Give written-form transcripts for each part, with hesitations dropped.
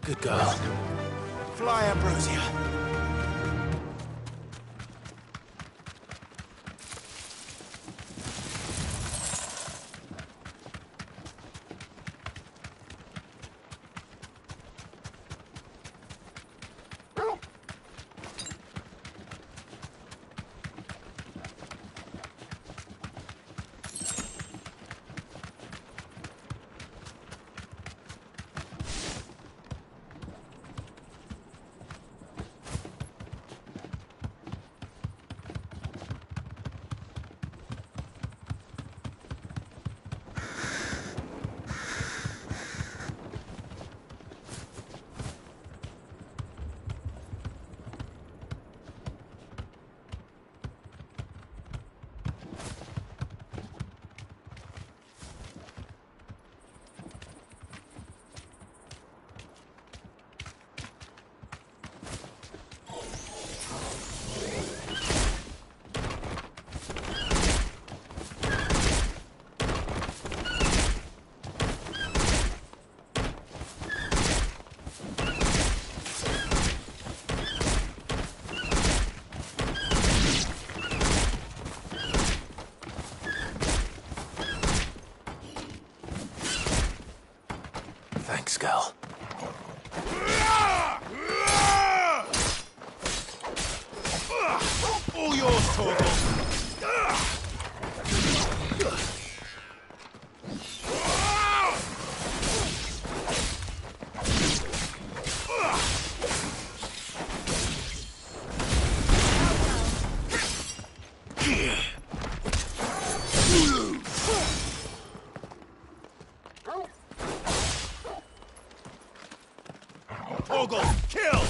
Good girl. Fly, Ambrosia. Thanks, girl. All yours, Torgal. Torgal, kill!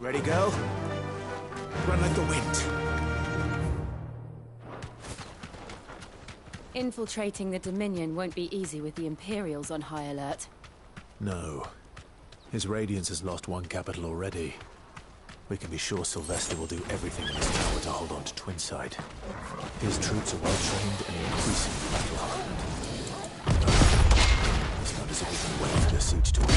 Ready, go? Run like the wind. Infiltrating the Dominion won't be easy with the Imperials on high alert. No. His Radiance has lost one capital already. We can be sure Sylvester will do everything in his power to hold on to Twinside. His troops are well-trained and increasingly battle-hardened. It's not as if we can wait for the siege to end.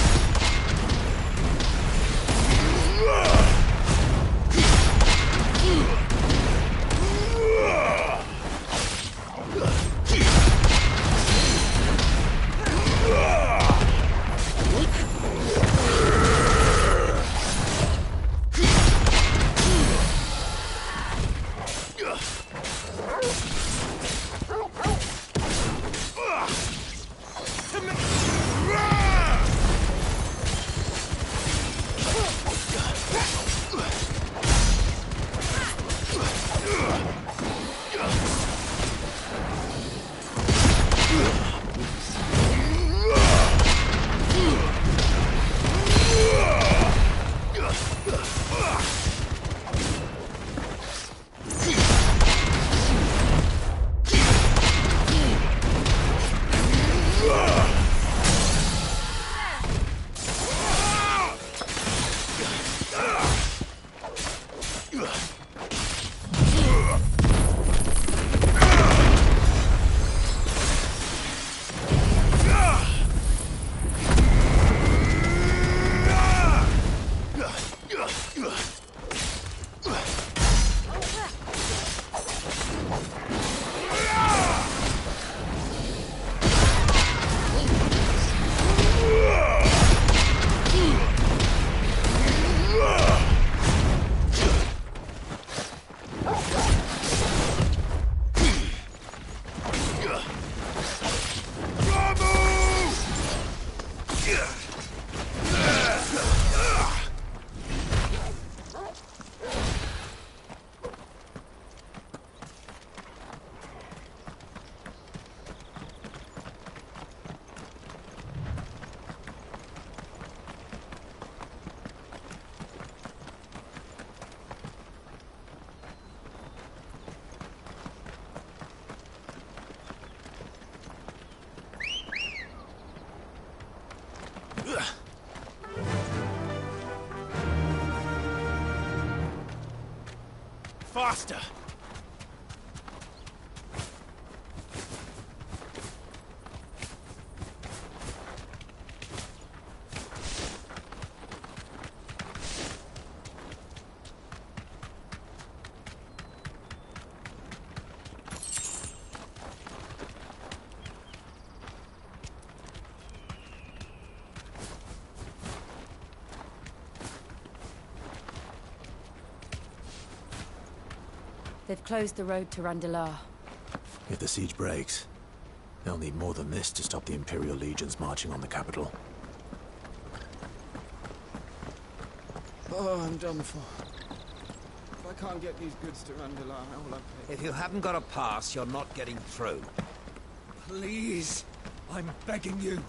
faster! They've closed the road to Randalar. If the siege breaks, they'll need more than this to stop the Imperial legions marching on the capital. Oh, I'm done for. If I can't get these goods to Randalar, how will I pay? If you haven't got a pass, you're not getting through. Please, I'm begging you.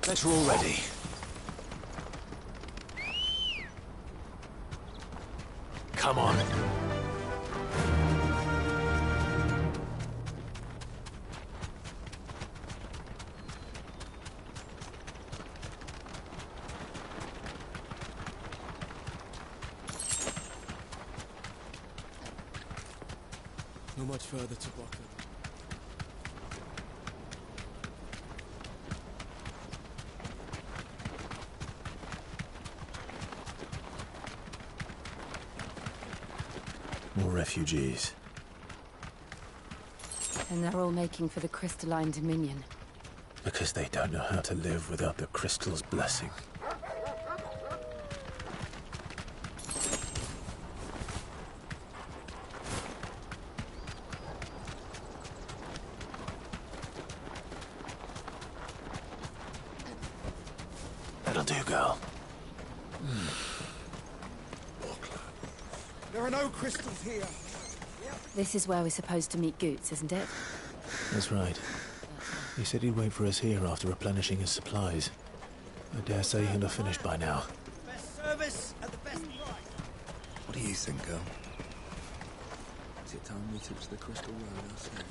Better already. Come on. Not much further to walk. More refugees. And they're all making for the crystalline dominion. Because they don't know how to live without the crystal's blessing. That'll do, girl. There are no crystals here. This is where we're supposed to meet Goots, isn't it? That's right. He said he'd wait for us here after replenishing his supplies. I dare say he'll have finished by now. Best service at the best price. What do you think, girl? Is it time we took to the Crystal Road ourselves?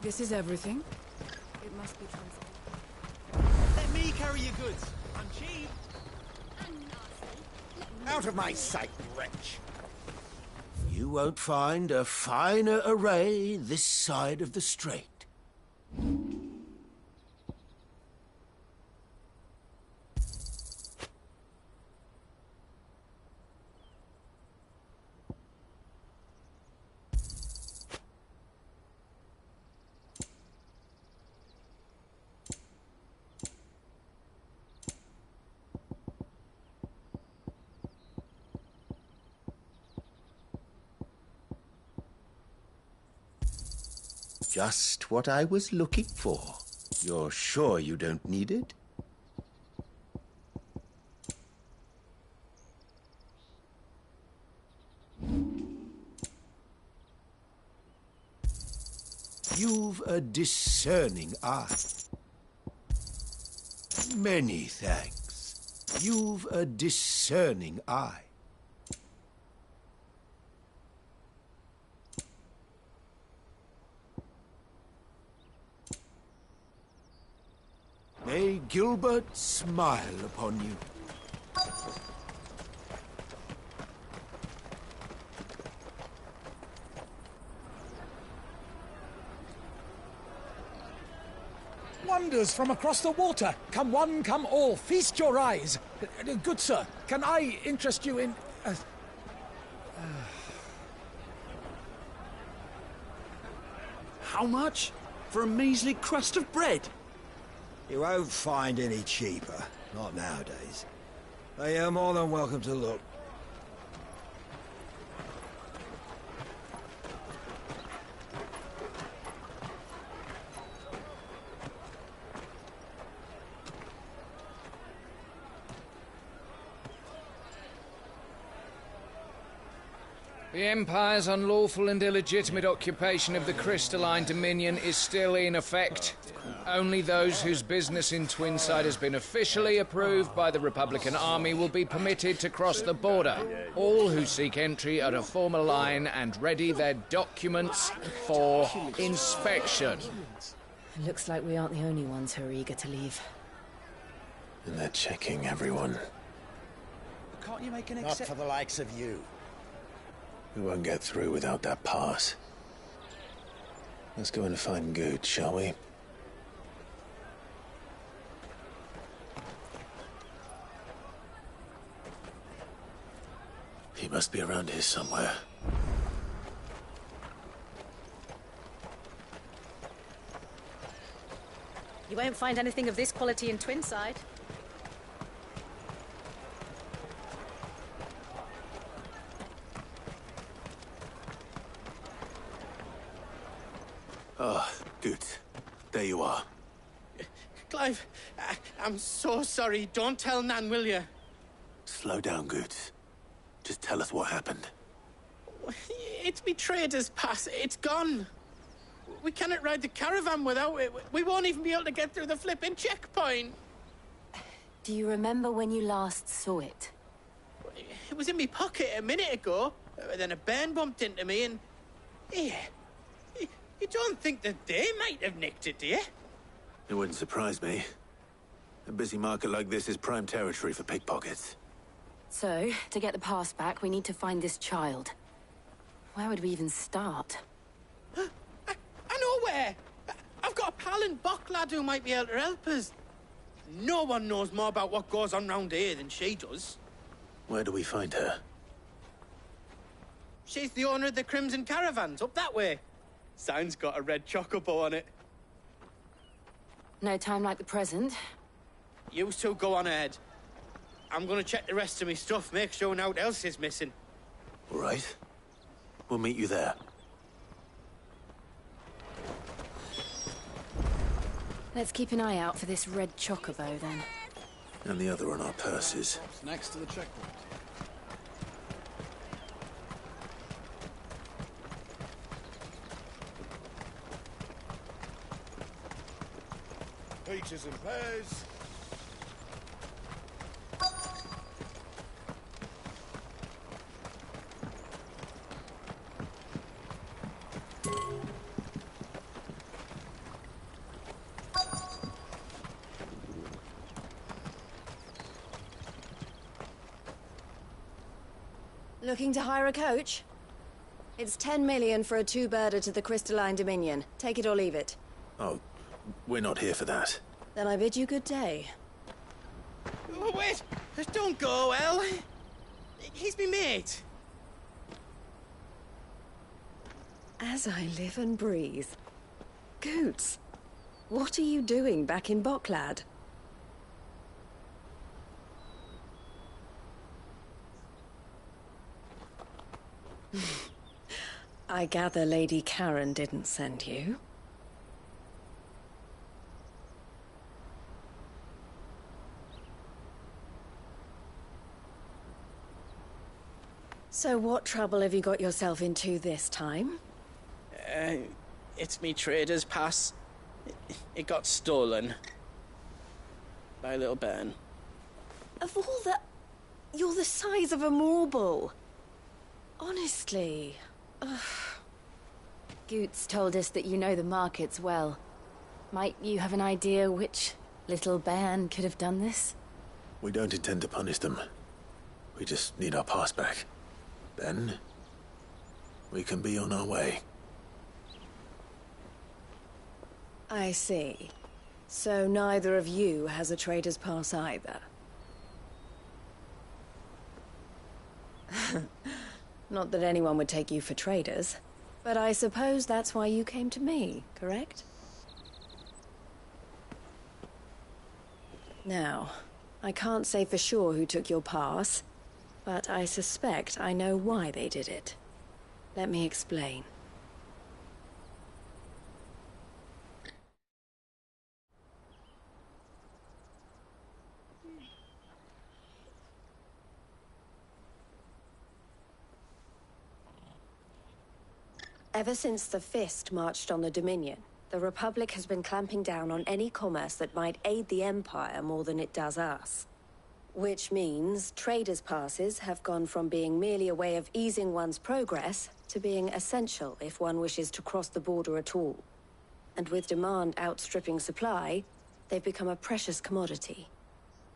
This is everything? It must be transported. Let me carry your goods. I'm cheap. Out of my sight, wretch! You won't find a finer array this side of the strait. Just what I was looking for. You're sure you don't need it? You've a discerning eye. Many thanks. You've a discerning eye. May Gilbert smile upon you. Wonders from across the water. Come one, come all. Feast your eyes. Good sir, can I interest you in... How much? For a measly crust of bread? You won't find any cheaper. Not nowadays. But you're more than welcome to look. The Empire's unlawful and illegitimate occupation of the Crystalline Dominion is still in effect. Only those whose business in Twinside has been officially approved by the Republican Army will be permitted to cross the border. All who seek entry are to form a line and ready their documents for inspection. Looks like we aren't the only ones who are eager to leave. And they're checking everyone. Can't you make an Not for the likes of you. We won't get through without that pass. Let's go and find Good, shall we? He must be around here somewhere. You won't find anything of this quality in Twinside. Ah, Good. There you are. Clive, I'm so sorry. Don't tell Nan, will you? Slow down, Good. Just tell us what happened. It's me trader's pass. It's gone. We cannot ride the caravan without it. We won't even be able to get through the flipping checkpoint. Do you remember when you last saw it? It was in my pocket a minute ago. Then a bairn bumped into me and... Yeah. You don't think that they might have nicked it, do you? It wouldn't surprise me. A busy market like this is prime territory for pickpockets. So, to get the pass back, we need to find this child. Where would we even start? I know where! I've got a pal in Bock lad who might be able to help us. No one knows more about what goes on round here than she does. Where do we find her? She's the owner of the Crimson Caravans, up that way. Sign's got a red chocobo on it. No time like the present. You two go on ahead. I'm gonna check the rest of my stuff, make sure naught else is missing. All right. We'll meet you there. Let's keep an eye out for this red chocobo, then. And the other on our purses. Next to the checkpoint. Peaches and pears. Looking to hire a coach? It's 10 million for a two-birder to the Crystalline Dominion. Take it or leave it. Oh, we're not here for that. Then I bid you good day. Oh, wait! Don't go, El. He's me mate. As I live and breathe. Goots, what are you doing back in Bocklad? I gather Lady Karen didn't send you. So what trouble have you got yourself into this time? It's me trader's pass. It got stolen. By a little bairn. Of all the... You're the size of a marble. Honestly. Ugh. Goots told us that you know the markets well. Might you have an idea which little bairn could have done this? We don't intend to punish them. We just need our pass back. Then, we can be on our way. I see. So neither of you has a trader's pass either. Not that anyone would take you for traders, but I suppose that's why you came to me, correct? Now, I can't say for sure who took your pass, but I suspect I know why they did it. Let me explain. Ever since the Fist marched on the Dominion, the Republic has been clamping down on any commerce that might aid the Empire more than it does us. Which means traders' passes have gone from being merely a way of easing one's progress to being essential if one wishes to cross the border at all. And with demand outstripping supply, they've become a precious commodity,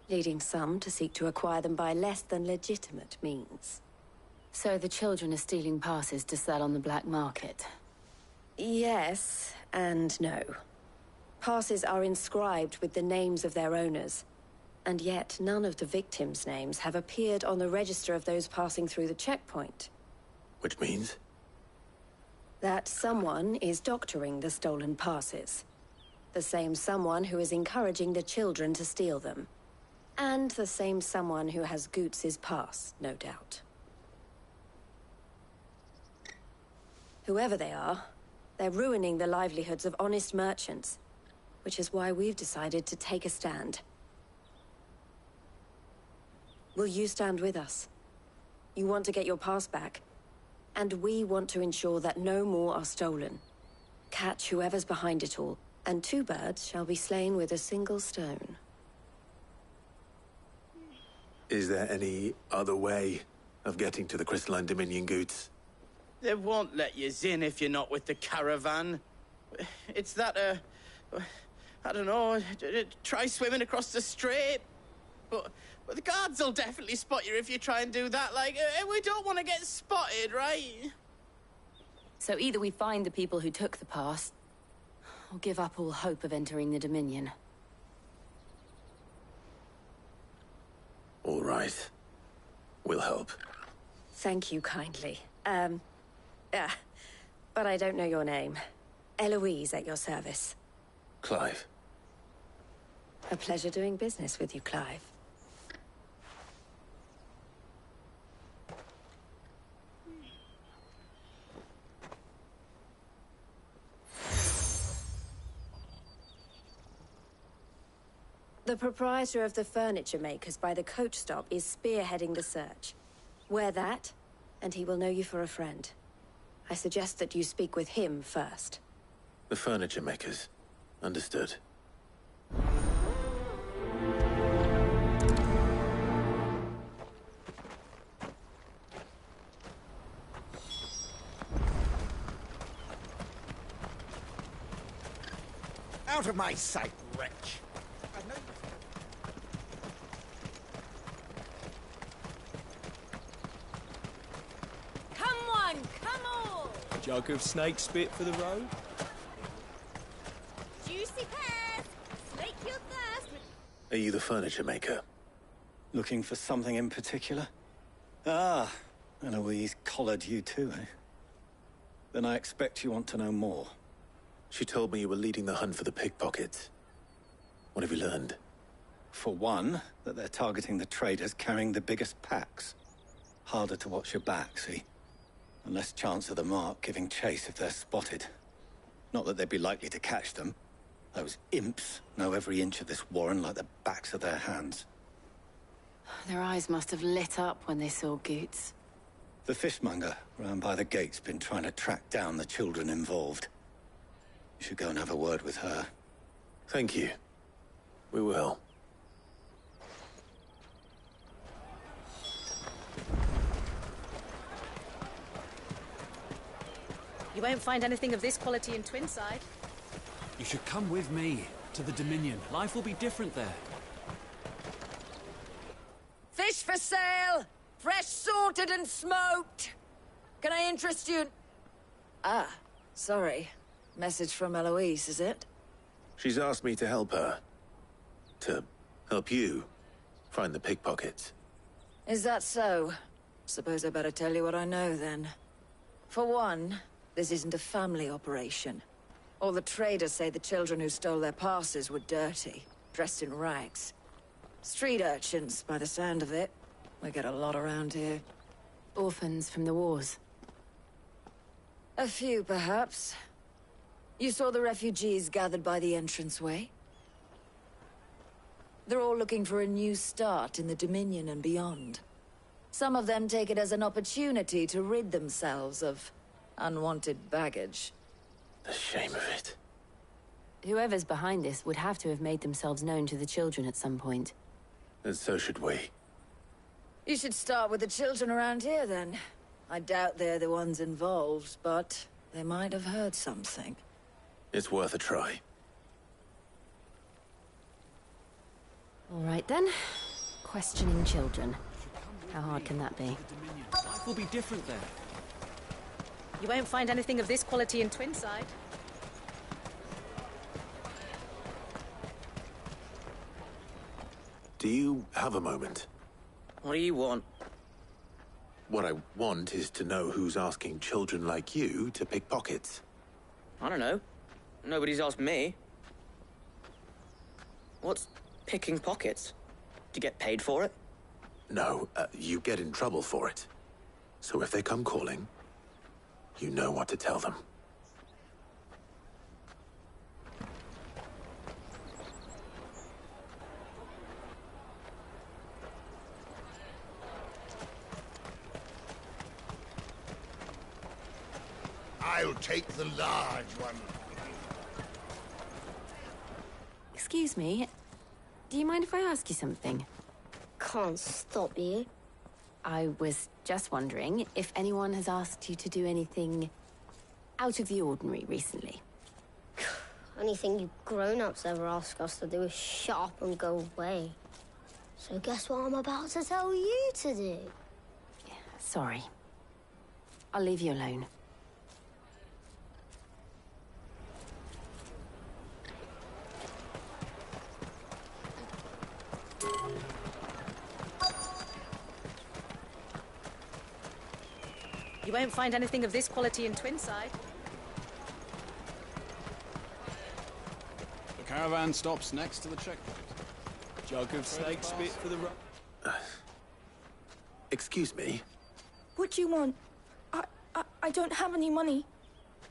leading some to seek to acquire them by less than legitimate means. So the children are stealing passes to sell on the black market? Yes, and no. Passes are inscribed with the names of their owners, and yet none of the victims' names have appeared on the register of those passing through the checkpoint. Which means? That someone is doctoring the stolen passes. The same someone who is encouraging the children to steal them. And the same someone who has Goots's pass, no doubt. Whoever they are, they're ruining the livelihoods of honest merchants, which is why we've decided to take a stand. Will you stand with us? You want to get your pass back, and we want to ensure that no more are stolen. Catch whoever's behind it all, and two birds shall be slain with a single stone. Is there any other way of getting to the Crystalline Dominion, Goots? They won't let you in if you're not with the caravan. It's that, I don't know, try swimming across the strait. But the guards will definitely spot you if you try and do that. Like, we don't want to get spotted, right? So either we find the people who took the pass, or give up all hope of entering the Dominion. All right. We'll help. Thank you kindly. But I don't know your name. Eloise at your service. Clive. A pleasure doing business with you, Clive. The proprietor of the furniture makers by the coach stop is spearheading the search. Wear that, and he will know you for a friend. I suggest that you speak with him first. The furniture makers. Understood. Out of my sight, wretch! Come on, come all! Jug of snake spit for the road? Juicy pears! Slake your thirst with... Are you the furniture maker? Looking for something in particular? Ah, Eloise collared you too, eh? Then I expect you want to know more. She told me you were leading the hunt for the pickpockets. What have you learned? For one, that they're targeting the traders carrying the biggest packs. Harder to watch your back, see? And less chance of the mark giving chase if they're spotted. Not that they'd be likely to catch them. Those imps know every inch of this warren like the backs of their hands. Their eyes must have lit up when they saw Goots. The fishmonger round by the gate's been trying to track down the children involved. You should go and have a word with her. Thank you. We will. You won't find anything of this quality in Twinside. You should come with me to the Dominion. Life will be different there. Fish for sale! Fresh salted and smoked! Can I interest you? Ah, sorry. Message from Eloise, is it? She's asked me to help her. To help you find the pickpockets. Is that so? Suppose I better tell you what I know, then. For one, this isn't a family operation. All the traders say the children who stole their passes were dirty, dressed in rags. Street urchins, by the sound of it. We get a lot around here. Orphans from the wars. A few, perhaps. You saw the refugees gathered by the entranceway? They're all looking for a new start in the Dominion and beyond. Some of them take it as an opportunity to rid themselves of unwanted baggage. The shame of it. Whoever's behind this would have to have made themselves known to the children at some point. And so should we. You should start with the children around here, then. I doubt they're the ones involved, but they might have heard something. It's worth a try. All right, then. Questioning children. How hard can that be? Life will be different there. You won't find anything of this quality in Twinside. Do you have a moment? What do you want? What I want is to know who's asking children like you to pick pockets. I don't know. Nobody's asked me. What's picking pockets? Do you get paid for it? No, you get in trouble for it. So if they come calling, you know what to tell them. I'll take the large one. Excuse me. Do you mind if I ask you something? Can't stop you. I was just wondering if anyone has asked you to do anything out of the ordinary recently. Anything you grown-ups ever ask us to do is shut up and go away. So guess what I'm about to tell you to do? Sorry. I'll leave you alone. You won't find anything of this quality in Twinside. The caravan stops next to the checkpoint. Jug of snake spit for the road. Excuse me? What do you want? I don't have any money.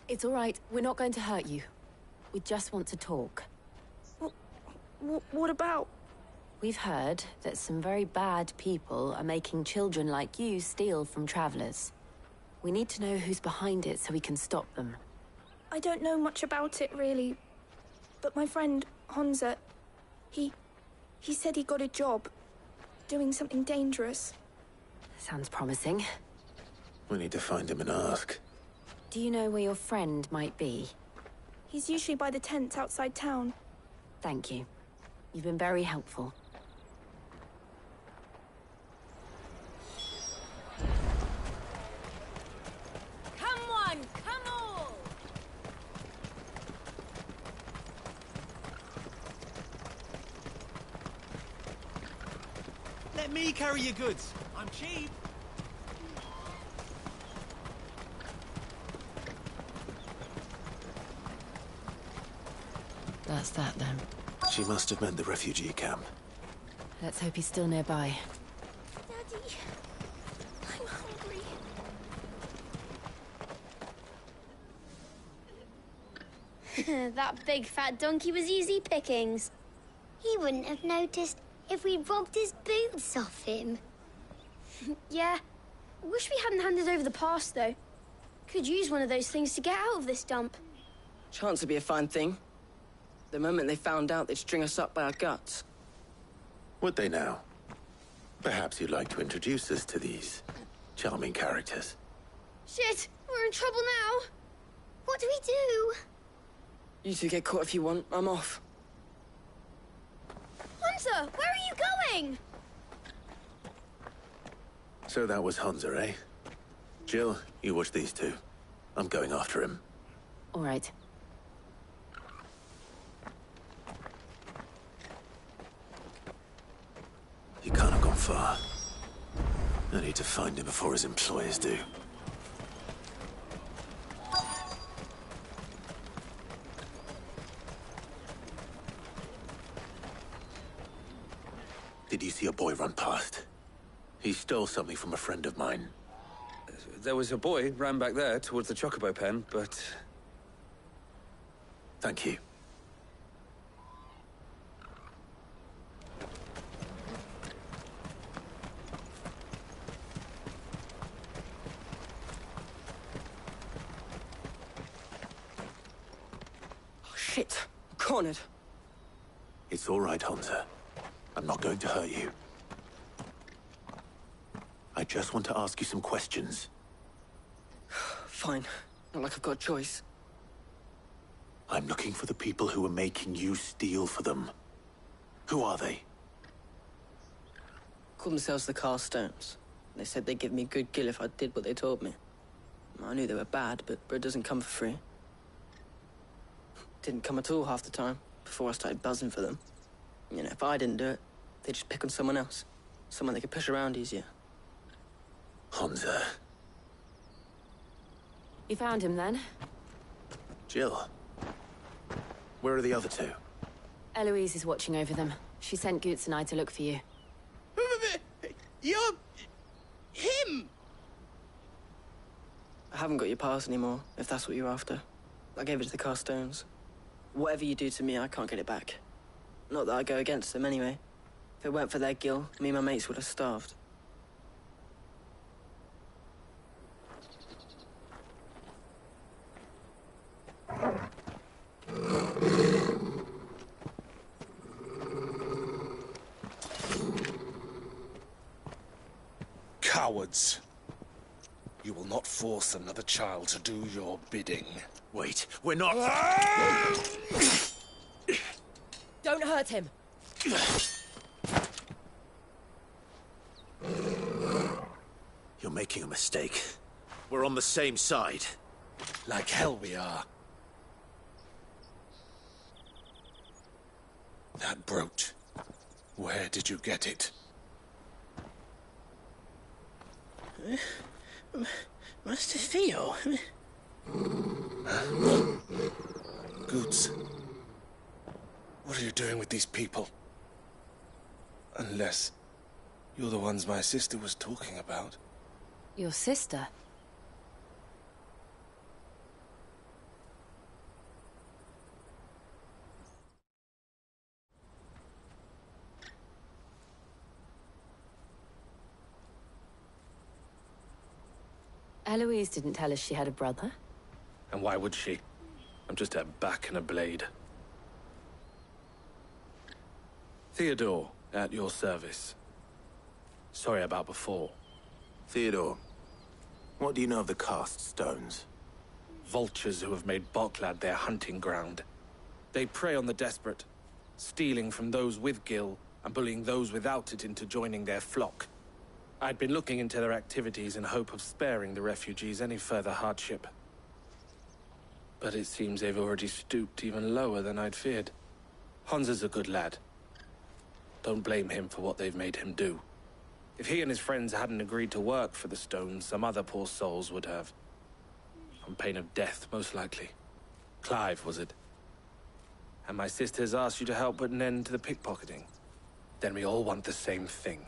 It's all right. We're not going to hurt you. We just want to talk. What about? We've heard that some very bad people are making children like you steal from travelers. We need to know who's behind it so we can stop them. I don't know much about it, really. But my friend, Honza, he said he got a job doing something dangerous. Sounds promising. We need to find him and ask. Do you know where your friend might be? He's usually by the tents outside town. Thank you. You've been very helpful. Come on, come on! Let me carry your goods. I'm cheap. That's that, then. She must have meant the refugee camp. Let's hope he's still nearby. Daddy, I'm hungry. That big fat donkey was easy pickings. He wouldn't have noticed if we robbed his boots off him. Yeah. Wish we hadn't handed over the pass, though. Could use one of those things to get out of this dump. Chance would be a fine thing. The moment they found out, they'd string us up by our guts. Would they now? Perhaps you'd like to introduce us to these charming characters. Shit! We're in trouble now! What do we do? You two get caught if you want. I'm off. Hunter, where are you going? So that was Hunza, eh? Jill, you watch these two. I'm going after him. All right. He can't have gone far. I need to find him before his employers do. Did you see a boy run past? He stole something from a friend of mine. There was a boy ran back there towards the chocobo pen, but... Thank you. cornered. It's all right, Hansa. I'm not going to hurt you. I just want to ask you some questions. Fine. Not like I've got a choice. I'm looking for the people who are making you steal for them. Who are they? Called themselves the Carstones. They said they'd give me good gill if I did what they told me. I knew they were bad, but bread doesn't come for free. Didn't come at all half the time, before I started buzzing for them. You know, if I didn't do it, they'd just pick on someone else. Someone they could push around easier. Hansa. You found him then? Jill. Where are the other two? Eloise is watching over them. She sent Goots and I to look for you. You're... him! I haven't got your pass anymore, if that's what you're after. I gave it to the Carstones. Whatever you do to me, I can't get it back. Not that I go against them, anyway. If it weren't for their gill, me and my mates would have starved. Cowards. You will not force another child to do your bidding. Wait, we're not... Don't hurt him. You're making a mistake. We're on the same side. Like hell we are. That brooch. Where did you get it? Master Theo? Goots. What are you doing with these people? Unless you're the ones my sister was talking about. Your sister? Eloise didn't tell us she had a brother. And why would she? I'm just her back and a blade. Theodore, at your service. Sorry about before. Theodore, what do you know of the Cast Stones? Vultures who have made Boklad their hunting ground. They prey on the desperate, stealing from those with gill and bullying those without it into joining their flock. I'd been looking into their activities in hope of sparing the refugees any further hardship. But it seems they've already stooped even lower than I'd feared. Hansa's a good lad. Don't blame him for what they've made him do. If he and his friends hadn't agreed to work for the Stones, some other poor souls would have. On pain of death, most likely. Clive, was it? And my sisters asked you to help put an end to the pickpocketing. Then we all want the same thing.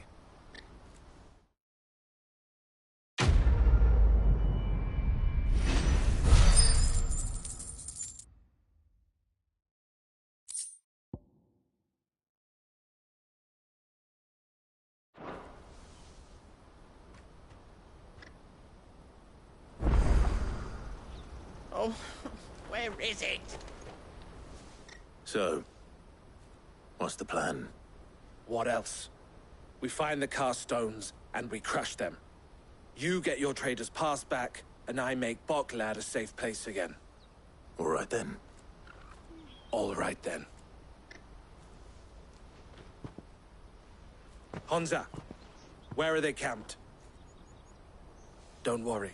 Oh, where is it? So, what's the plan? What else? We find the Carstones, and we crush them. You get your trader's pass back, and I make Boklad a safe place again. All right then. All right then. Hansa, where are they camped? Don't worry.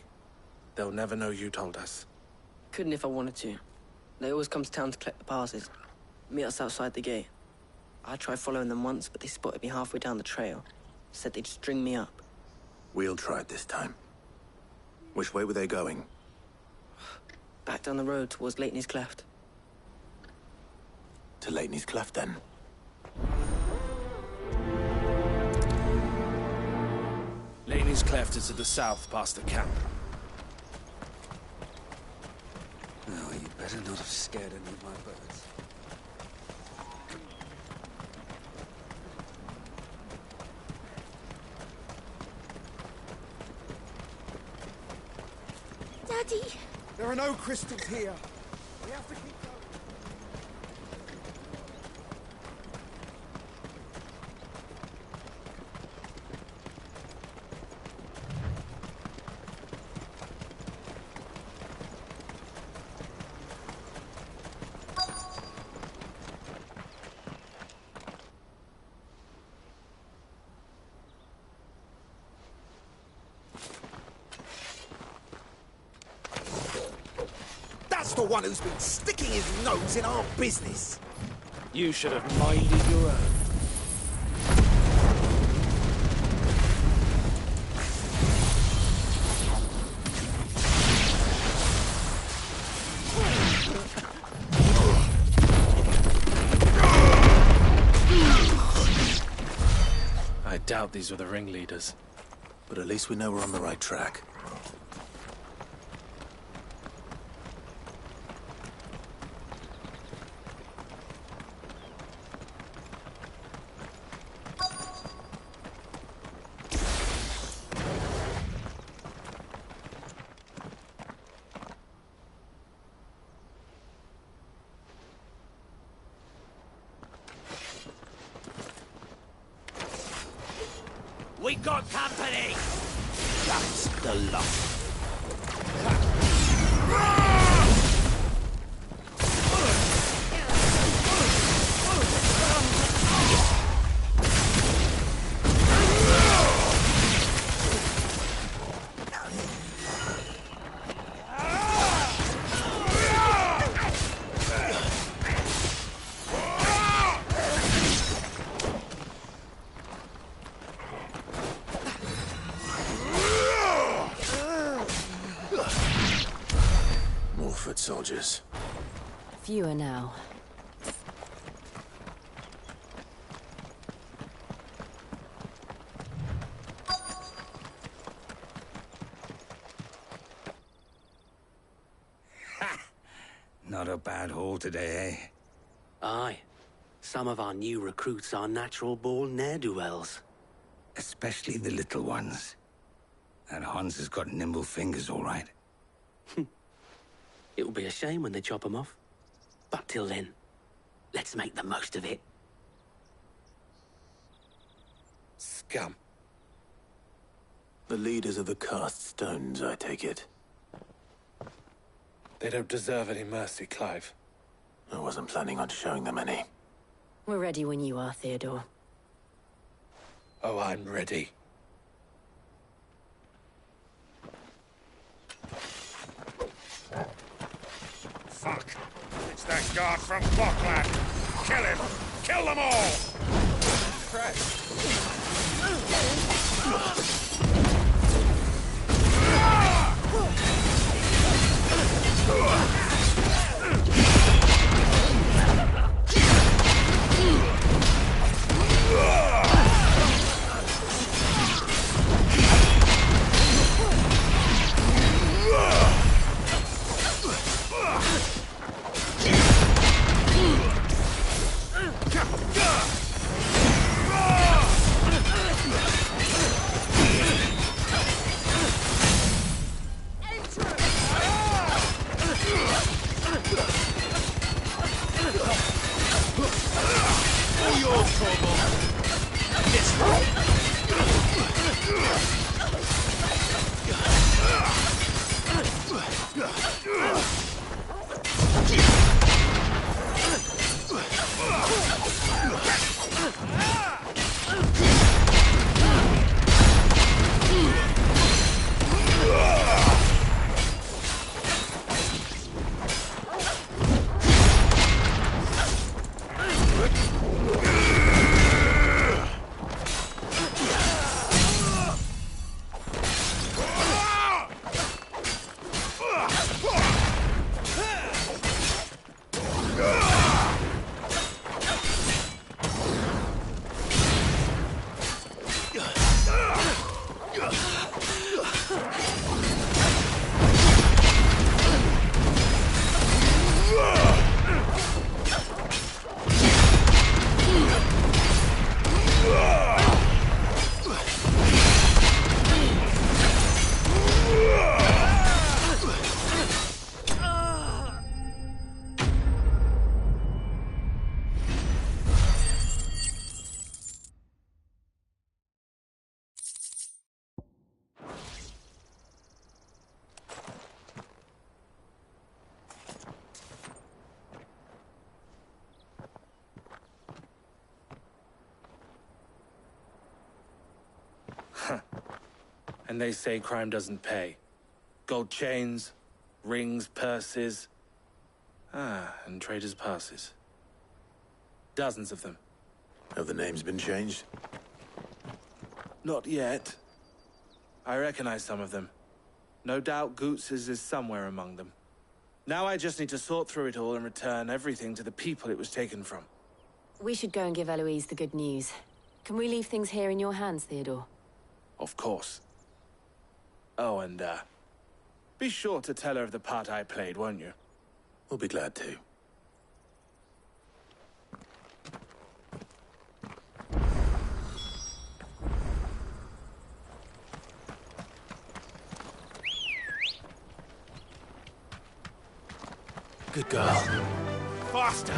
They'll never know you told us. Couldn't if I wanted to. They always come to town to collect the passes. Meet us outside the gate. I tried following them once, but they spotted me halfway down the trail. Said they'd string me up. We'll try it this time. Which way were they going? Back down the road towards Leitney's Cleft. To Leitney's Cleft, then? Leitney's Cleft is to the south, past the camp. No, you better not have scared any of my birds. Daddy! There are no crystals here. We have to keep That's the one who's been sticking his nose in our business. You should have minded your own. I doubt these were the ringleaders. But at least we know we're on the right track. We got company! That's the lot. Foot soldiers. Fewer now. Not a bad haul today, eh? Aye. Some of our new recruits are natural-born ne'er-do-wells. Especially the little ones. And Hans has got nimble fingers, all right. It will be a shame when they chop them off. But till then, let's make the most of it. Scum. The leaders of the cast stones, I take it. They don't deserve any mercy, Clive. I wasn't planning on showing them any. We're ready when you are, Theodore. Oh, I'm ready. Fuck. It's that guard from Bokland. Kill him! Kill them all! And they say crime doesn't pay. Gold chains, rings, purses. Ah, and traders' passes. Dozens of them. Have the names been changed? Not yet. I recognize some of them. No doubt Goots's is somewhere among them. Now I just need to sort through it all and return everything to the people it was taken from. We should go and give Eloise the good news. Can we leave things here in your hands, Theodore? Of course. Oh, and, be sure to tell her of the part I played, won't you? We'll be glad to. Good girl. Faster!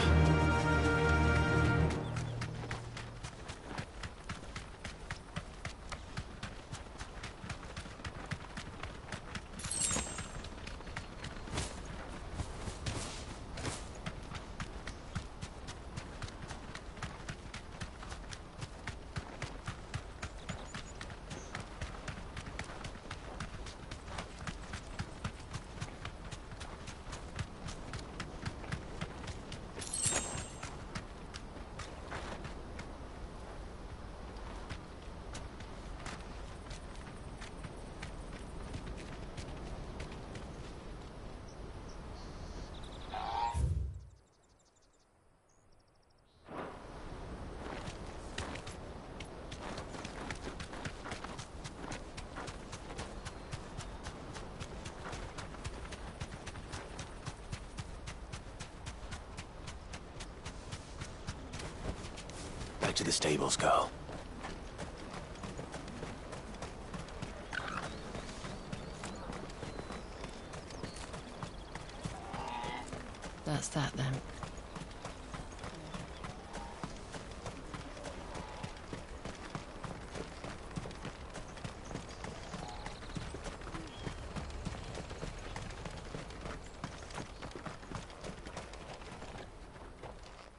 Back to the stables, girl. That's that, then.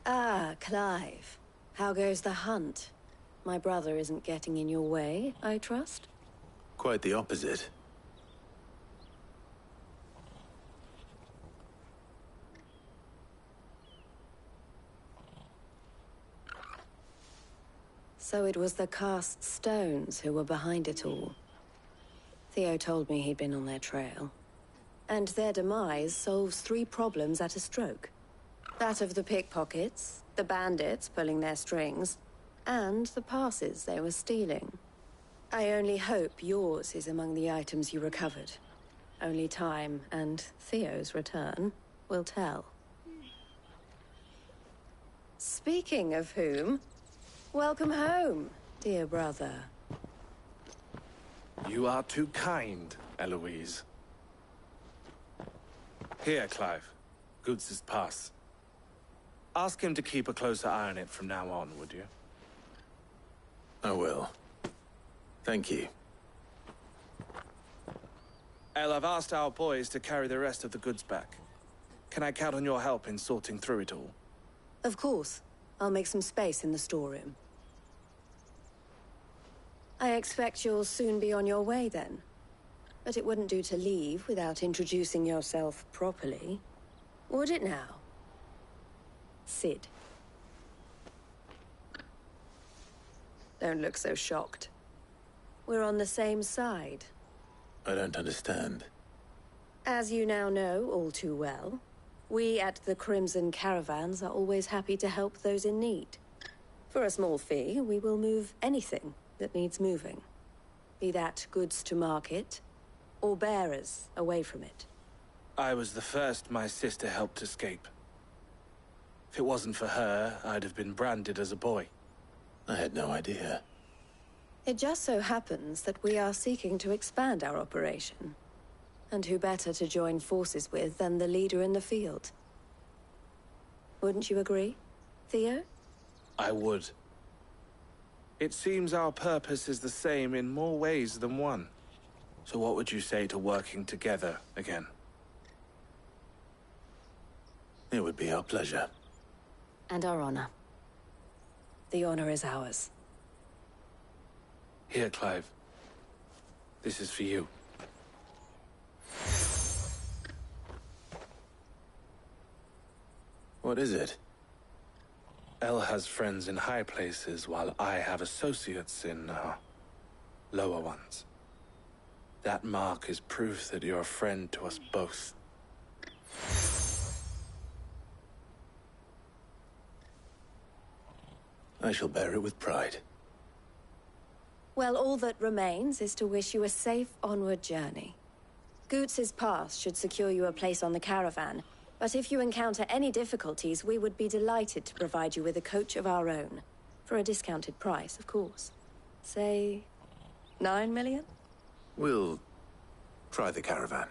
Ah, Clive. How goes the hunt? My brother isn't getting in your way, I trust? Quite the opposite. So it was the cast stones who were behind it all. Theo told me he'd been on their trail. And their demise solves 3 problems at a stroke. That of the pickpockets, the bandits pulling their strings, and the passes they were stealing. I only hope yours is among the items you recovered. Only time and Theo's return will tell. Speaking of whom, welcome home, dear brother. You are too kind, Eloise. Here, Clive. Goots's pass. Ask him to keep a closer eye on it from now on, would you? I will. Thank you. El, I've asked our boys to carry the rest of the goods back. Can I count on your help in sorting through it all? Of course. I'll make some space in the storeroom. I expect you'll soon be on your way then. But it wouldn't do to leave without introducing yourself properly. Would it now? Sid. Don't look so shocked. We're on the same side. I don't understand. As you now know all too well, we at the Crimson Caravans are always happy to help those in need. For a small fee, we will move anything that needs moving. Be that goods to market, or bearers away from it. I was the first my sister helped escape. If it wasn't for her, I'd have been branded as a boy. I had no idea. It just so happens that we are seeking to expand our operation. And who better to join forces with than the leader in the field? Wouldn't you agree, Theo? I would. It seems our purpose is the same in more ways than one. So what would you say to working together again? It would be our pleasure. And our honor. The honor is ours. Here, Clive. This is for you. What is it? El has friends in high places, while I have associates in, lower ones. That mark is proof that you're a friend to us both. I shall bear it with pride. Well, all that remains is to wish you a safe onward journey. Goots's pass should secure you a place on the caravan, but if you encounter any difficulties, we would be delighted to provide you with a coach of our own. For a discounted price, of course. Say, 9 million? We'll try the caravan.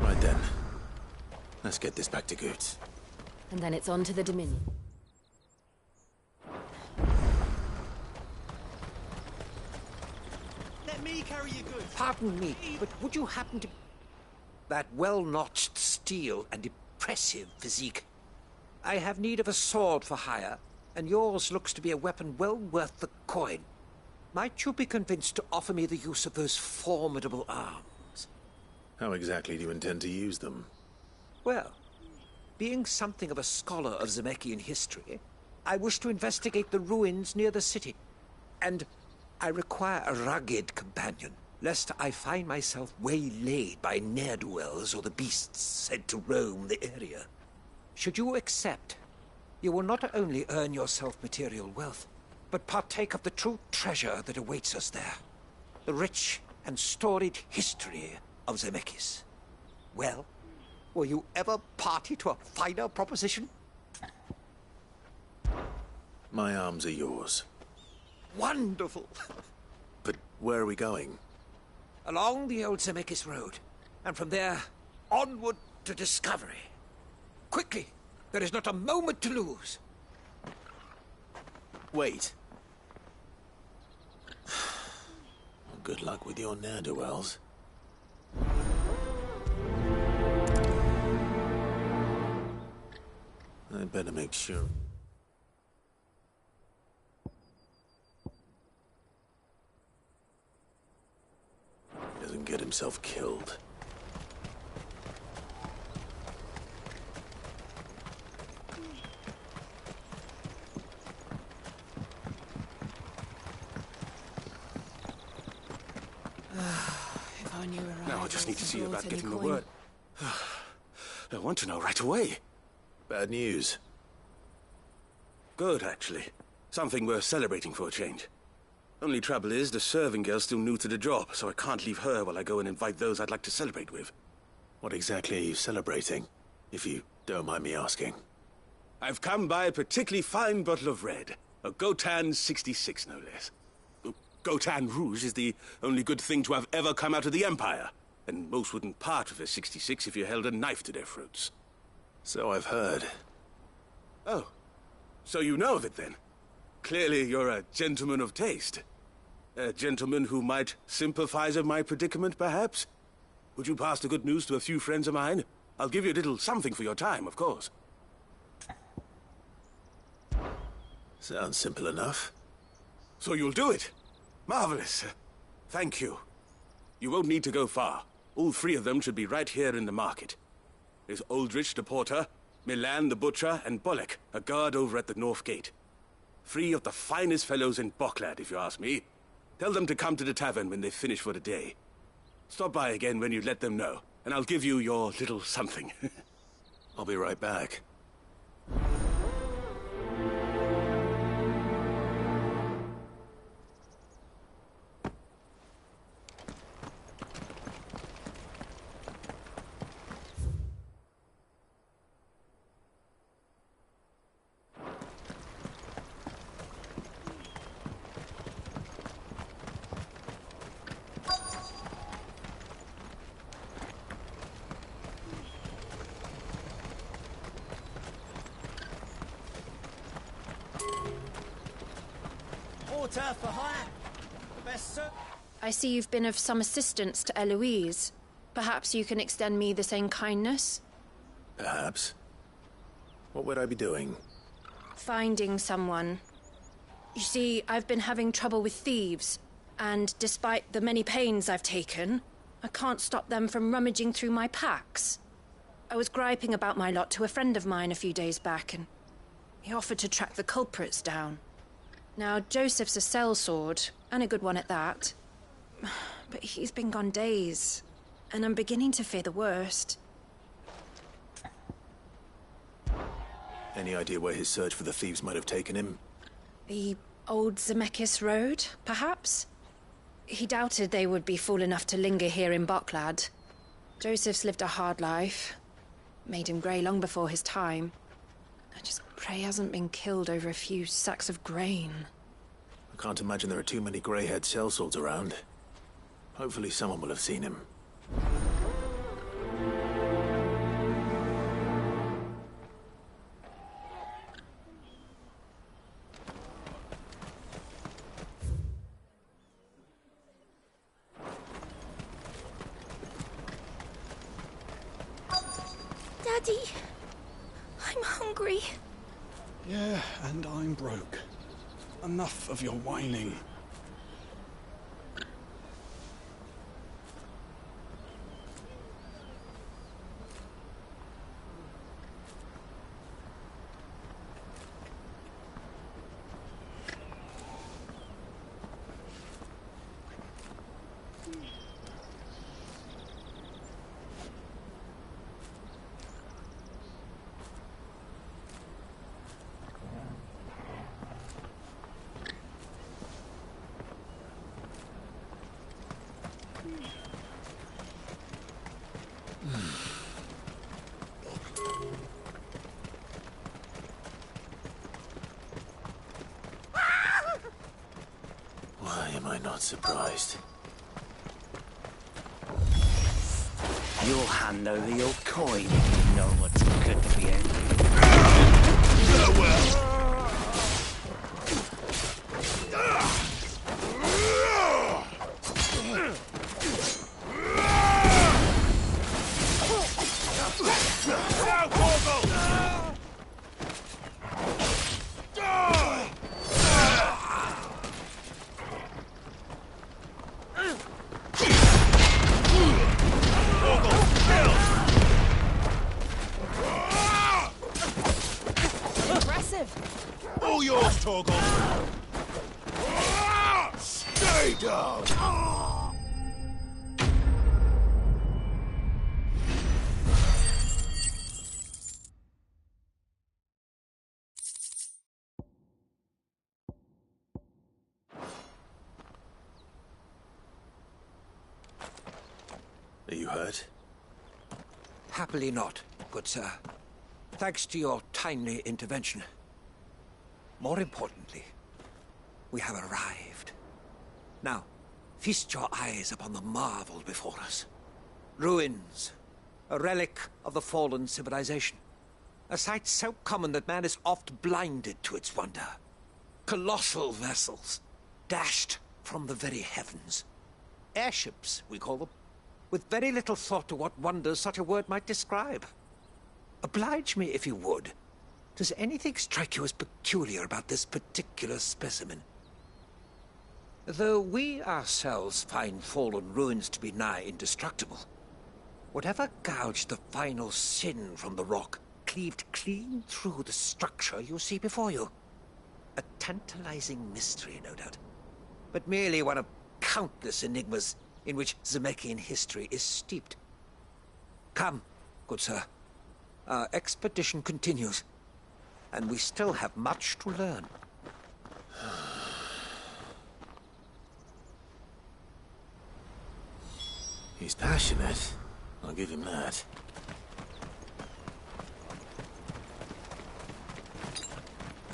Right then. Let's get this back to Goots. And then it's on to the Dominion. Let me carry your goods. Pardon me, but would you happen to... That well-notched steel and impressive physique. I have need of a sword for hire, and yours looks to be a weapon well worth the coin. Might you be convinced to offer me the use of those formidable arms? How exactly do you intend to use them? Well, being something of a scholar of Zemeckis history, I wish to investigate the ruins near the city. And I require a rugged companion, lest I find myself waylaid by ne'er-do-wells or the beasts said to roam the area. Should you accept, you will not only earn yourself material wealth, but partake of the true treasure that awaits us there. The rich and storied history of Zemeckis. Well, were you ever party to a finer proposition? My arms are yours. Wonderful! But where are we going? Along the old Zemeckis Road, and from there, onward to discovery. Quickly! There is not a moment to lose. Wait. Good luck with your ne'er-do-wells. I'd better make sure. He doesn't get himself killed. If I knew where Now I just need to see about getting the word. I want to know right away. Bad news. Good, actually. Something worth celebrating for a change. Only trouble is, the serving girl's still new to the job, so I can't leave her while I go and invite those I'd like to celebrate with. What exactly are you celebrating, if you don't mind me asking? I've come by a particularly fine bottle of red. A Gotan 66, no less. Gotan Rouge is the only good thing to have ever come out of the Empire, and most wouldn't part with a 66 if you held a knife to their throats. So I've heard. Oh, so you know of it then? Clearly you're a gentleman of taste. A gentleman who might sympathize with my predicament, perhaps? Would you pass the good news to a few friends of mine? I'll give you a little something for your time, of course. Sounds simple enough. So you'll do it? Marvelous. Thank you. You won't need to go far. All three of them should be right here in the market. There's Aldrich the porter, Milan the butcher, and Bolek, a guard over at the north gate. Three of the finest fellows in Boklad, if you ask me. Tell them to come to the tavern when they finish for the day. Stop by again when you let them know, and I'll give you your little something. I'll be right back. Porter for hire. Best sir. I see you've been of some assistance to Eloise. Perhaps you can extend me the same kindness? Perhaps. What would I be doing? Finding someone. You see, I've been having trouble with thieves, and despite the many pains I've taken, I can't stop them from rummaging through my packs. I was griping about my lot to a friend of mine a few days back, and he offered to track the culprits down. Now, Joseph's a sellsword, and a good one at that. But he's been gone days, and I'm beginning to fear the worst. Any idea where his search for the thieves might have taken him? The old Zemeckis Road, perhaps? He doubted they would be fool enough to linger here in Boklad. Joseph's lived a hard life. Made him grey long before his time. I just pray he hasn't been killed over a few sacks of grain. I can't imagine there are too many grey-haired sellswords around. Hopefully someone will have seen him. Daddy, I'm hungry. Yeah, and I'm broke. Enough of your whining. Why am I not surprised? You'll hand over your coin if you know what's good for you. Farewell! All yours, Torgal! Stay down! Are you hurt? Happily not, good sir. Thanks to your timely intervention. More importantly, we have arrived. Now, feast your eyes upon the marvel before us. Ruins, a relic of the fallen civilization. A sight so common that man is oft blinded to its wonder. Colossal vessels, dashed from the very heavens. Airships, we call them, with very little thought to what wonders such a word might describe. Oblige me if you would. Does anything strike you as peculiar about this particular specimen? Though we ourselves find fallen ruins to be nigh indestructible, whatever gouged the final sin from the rock cleaved clean through the structure you see before you. A tantalizing mystery, no doubt, but merely one of countless enigmas in which Zemeckis history is steeped. Come, good sir. Our expedition continues, and we still have much to learn. He's passionate. I'll give him that.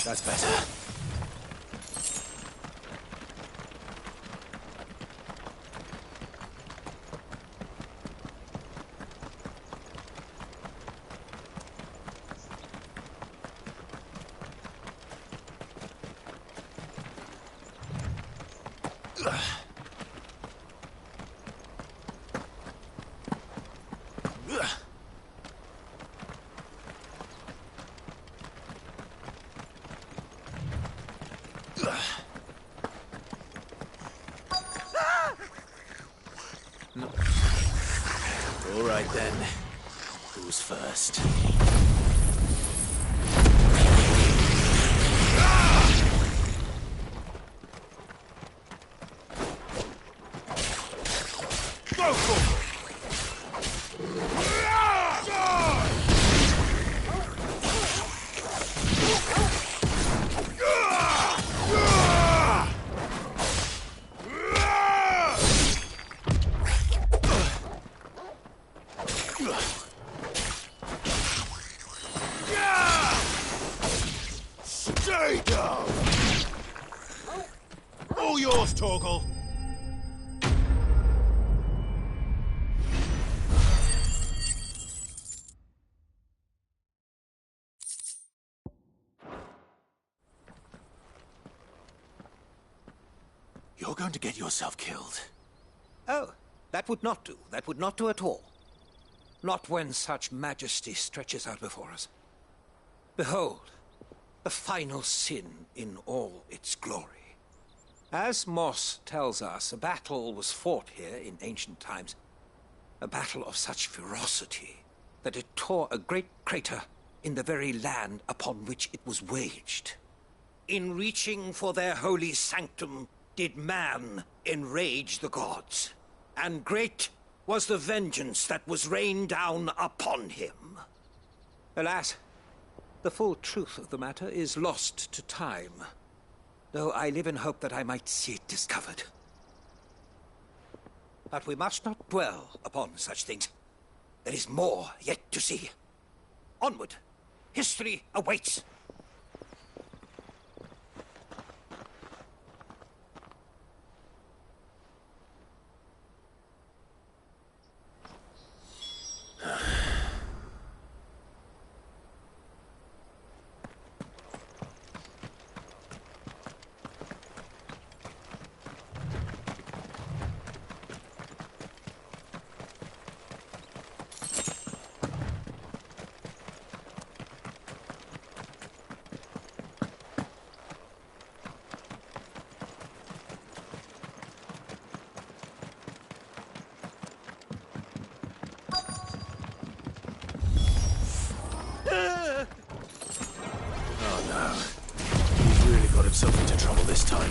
That's better. goes first. Go for it! Stay down! All yours, Torgal. You're going to get yourself killed. Oh, that would not do. That would not do at all. Not when such majesty stretches out before us. Behold, the final sin in all its glory. As Moss tells us, a battle was fought here in ancient times. A battle of such ferocity that it tore a great crater in the very land upon which it was waged. In reaching for their holy sanctum, did man enrage the gods, and great was the vengeance that was rained down upon him. Alas, the full truth of the matter is lost to time, though I live in hope that I might see it discovered. But we must not dwell upon such things. There is more yet to see. Onward! History awaits! Oh no. He's really got himself into trouble this time.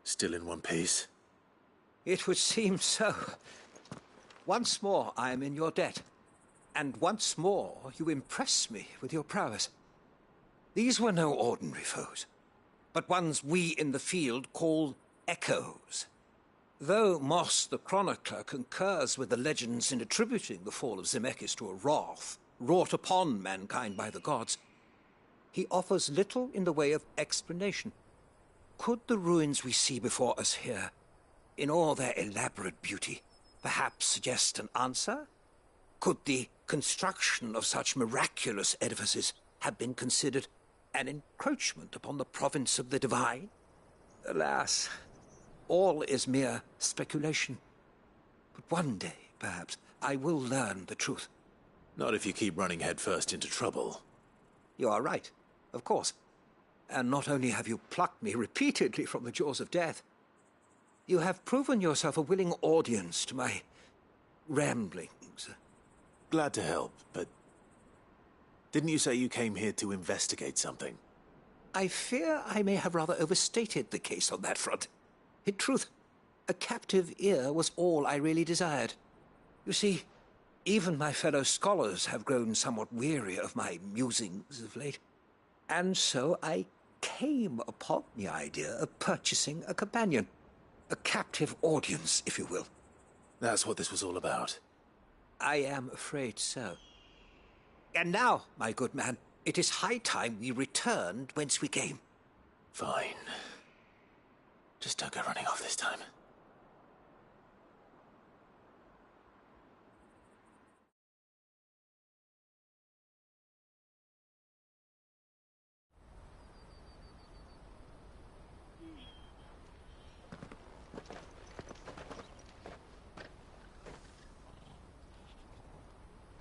Still in one piece? It would seem so. Once more I am in your debt, and once more you impress me with your prowess. These were no ordinary foes, but ones we in the field call echoes. Though Moss the Chronicler concurs with the legends in attributing the fall of Zemeckis to a wrath wrought upon mankind by the gods, he offers little in the way of explanation. Could the ruins we see before us here, in all their elaborate beauty, perhaps suggest an answer? Could the construction of such miraculous edifices have been considered an encroachment upon the province of the divine? Alas, all is mere speculation. But one day, perhaps, I will learn the truth. Not if you keep running headfirst into trouble. You are right, of course. And not only have you plucked me repeatedly from the jaws of death, you have proven yourself a willing audience to my ramblings. Glad to help, but didn't you say you came here to investigate something? I fear I may have rather overstated the case on that front. In truth, a captive ear was all I really desired. You see, even my fellow scholars have grown somewhat weary of my musings of late. And so I came upon the idea of purchasing a companion. A captive audience, if you will. That's what this was all about. I am afraid so. And now, my good man, it is high time we returned whence we came. Fine. Just don't go running off this time.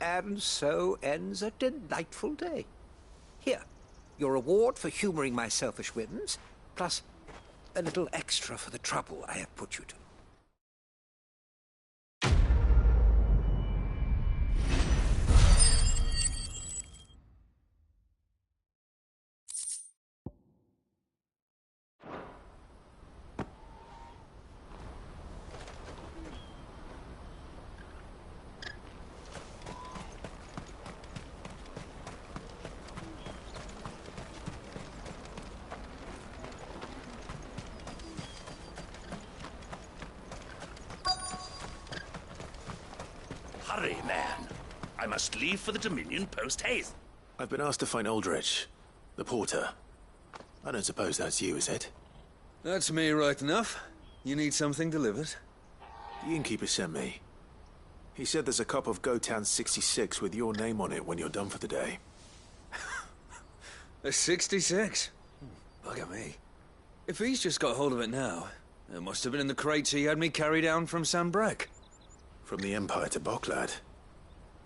And so ends a delightful day. Here, your reward for humoring my selfish whims, plus a little extra for the trouble I have put you to. Hurry, man. I must leave for the Dominion post-haste. I've been asked to find Aldrich, the porter. I don't suppose that's you, is it? That's me right enough. You need something delivered? The innkeeper sent me. He said there's a cup of Gotan 66 with your name on it when you're done for the day. A 66? Bugger me. If he's just got hold of it now, it must have been in the crates he had me carry down from Sanbrek. From the Empire to Boklad.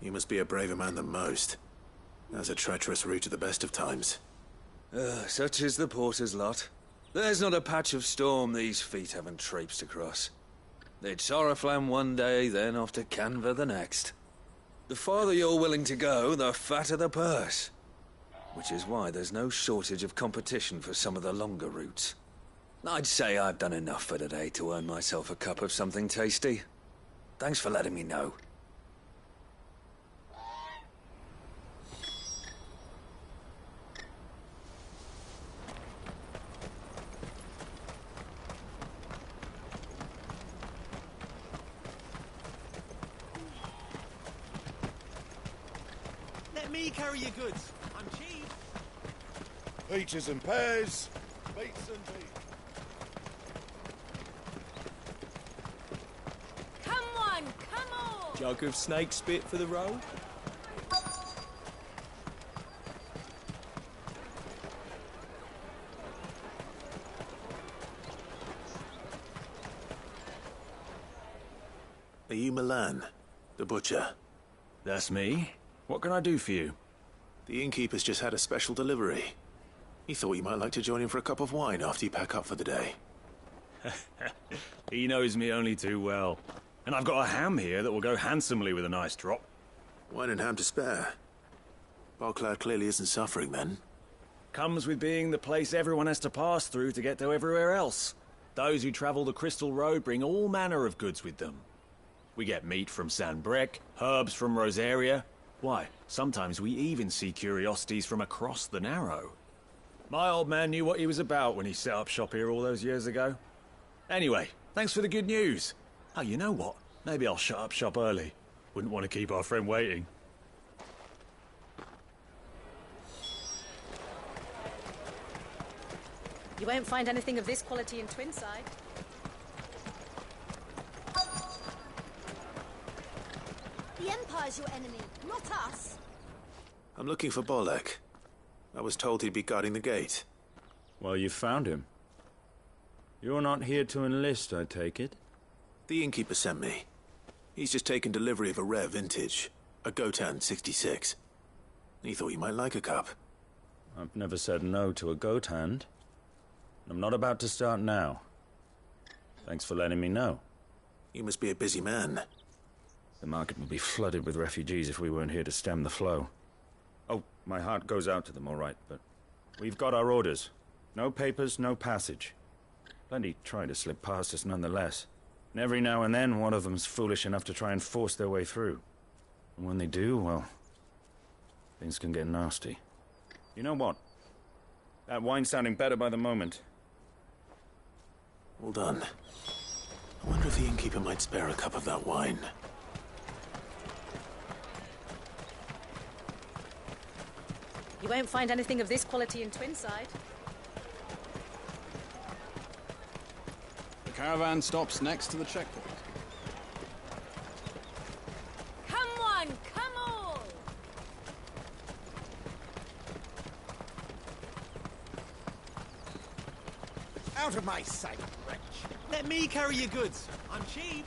You must be a braver man than most. That's a treacherous route at the best of times. Such is the porter's lot. There's not a patch of storm these feet haven't traipsed across. It's Oriflamme one day, then off to Canva the next. The farther you're willing to go, the fatter the purse. Which is why there's no shortage of competition for some of the longer routes. I'd say I've done enough for today to earn myself a cup of something tasty. Thanks for letting me know. Let me carry your goods. I'm cheap. Peaches and pears, beets and beef. Jug of snake spit for the road? Are you Milan, the butcher? That's me. What can I do for you? The innkeeper's just had a special delivery. He thought you might like to join him for a cup of wine after you pack up for the day. He knows me only too well. And I've got a ham here that will go handsomely with a nice drop. Wine and ham to spare. Boklad clearly isn't suffering, then. Comes with being the place everyone has to pass through to get to everywhere else. Those who travel the Crystal Road bring all manner of goods with them. We get meat from Sanbrek, herbs from Rosaria. Why, sometimes we even see curiosities from across the Narrow. My old man knew what he was about when he set up shop here all those years ago. Anyway, Thanks for the good news. Oh, you know what? Maybe I'll shut up shop early. Wouldn't want to keep our friend waiting. You won't find anything of this quality in Twinside. The Empire's your enemy, not us. I'm looking for Bolek. I was told he'd be guarding the gate. Well, you found him. You're not here to enlist, I take it? The innkeeper sent me. He's just taken delivery of a rare vintage, a Gotan 66. He thought you might like a cup. I've never said no to a goat hand. I'm not about to start now. Thanks for letting me know. You must be a busy man. The market would be flooded with refugees if we weren't here to stem the flow. Oh, my heart goes out to them, all right, but we've got our orders. No papers, no passage. Plenty try to slip past us nonetheless. And every now and then, one of them's foolish enough to try and force their way through. And when they do, well, things can get nasty. You know what? That wine's sounding better by the moment. Well done. I wonder if the innkeeper might spare a cup of that wine. You won't find anything of this quality in Twinside. The caravan stops next to the checkpoint. Come on, come all! Out of my sight, wretch. Let me carry your goods. I'm cheap.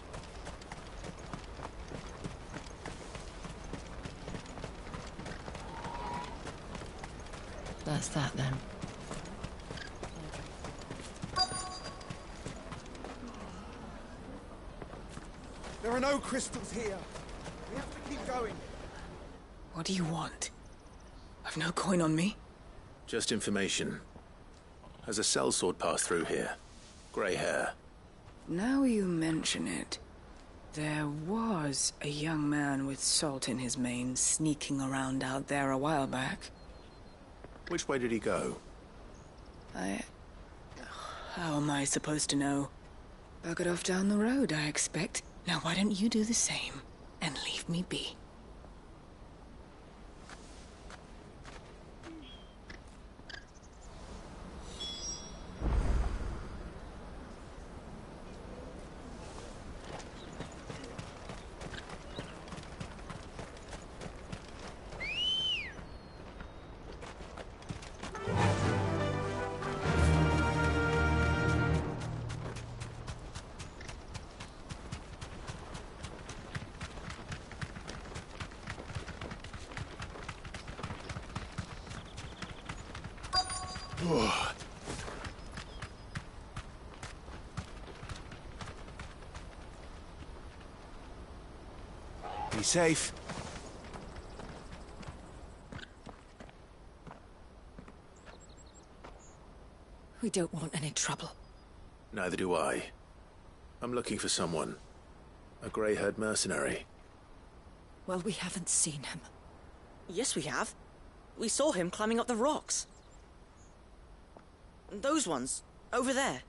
That's that then. There are no crystals here. We have to keep going. What do you want? I've no coin on me. Just information. Has a sellsword passed through here? Grey hair. Now you mention it, there was a young man with salt in his mane sneaking around out there a while back. Which way did he go? How am I supposed to know? Buggered off down the road, I expect. Now why don't you do the same and leave me be? Be safe. We don't want any trouble. Neither do I. I'm looking for someone. A grey-haired mercenary. Well, we haven't seen him. Yes, we have. We saw him climbing up the rocks. Those ones, over there.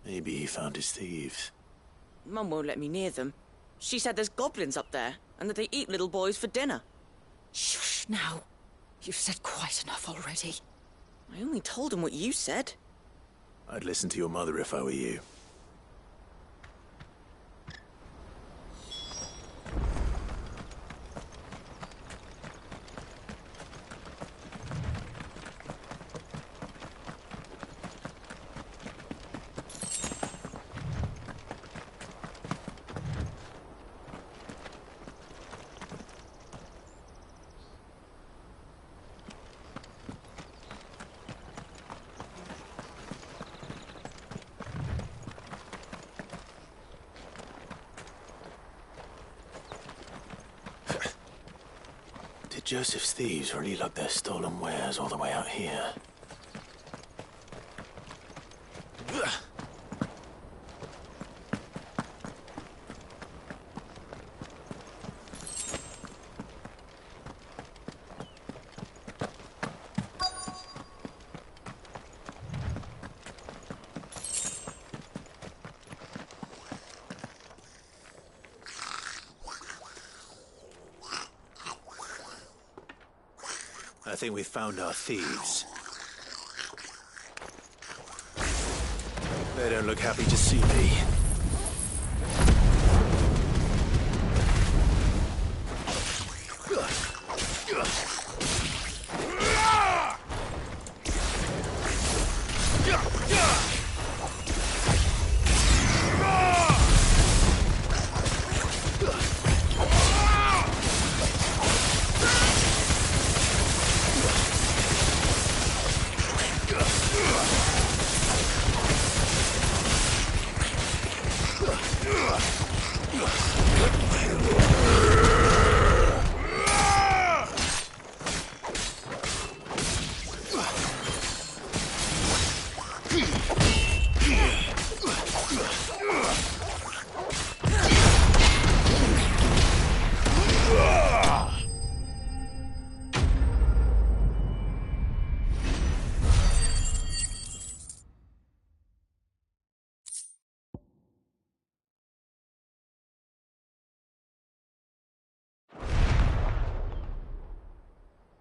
Maybe he found his thieves. Mum won't let me near them. She said there's goblins up there, and that they eat little boys for dinner. Shush now. You've said quite enough already. I only told him what you said. I'd listen to your mother if I were you. Did Joseph's thieves really lug their stolen wares all the way out here? I think we've found our thieves. They don't look happy to see me.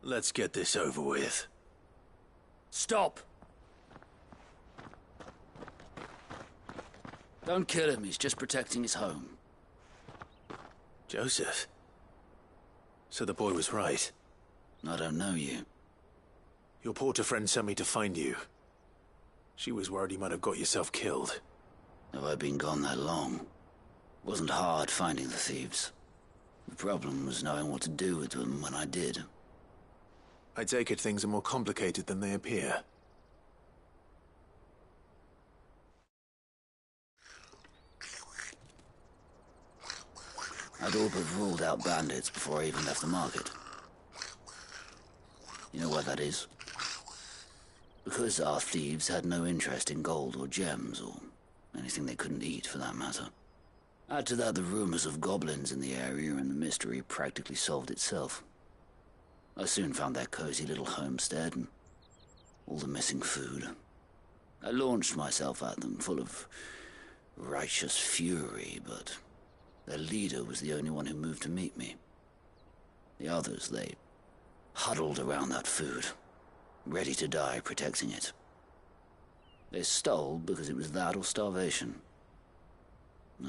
Let's get this over with. Stop! Don't kill him, he's just protecting his home. Joseph? So the boy was right. I don't know you. Your porter friend sent me to find you. She was worried you might have got yourself killed. Have I been gone that long? It wasn't hard finding the thieves. The problem was knowing what to do with them when I did. I take it things are more complicated than they appear. I'd all but ruled out bandits before I even left the market. You know why that is? Because our thieves had no interest in gold or gems, or anything they couldn't eat for that matter. Add to that the rumors of goblins in the area, and the mystery practically solved itself. I soon found their cozy little homestead and all the missing food. I launched myself at them, full of righteous fury, but their leader was the only one who moved to meet me. The others, they huddled around that food, ready to die protecting it. They stole because it was that or starvation.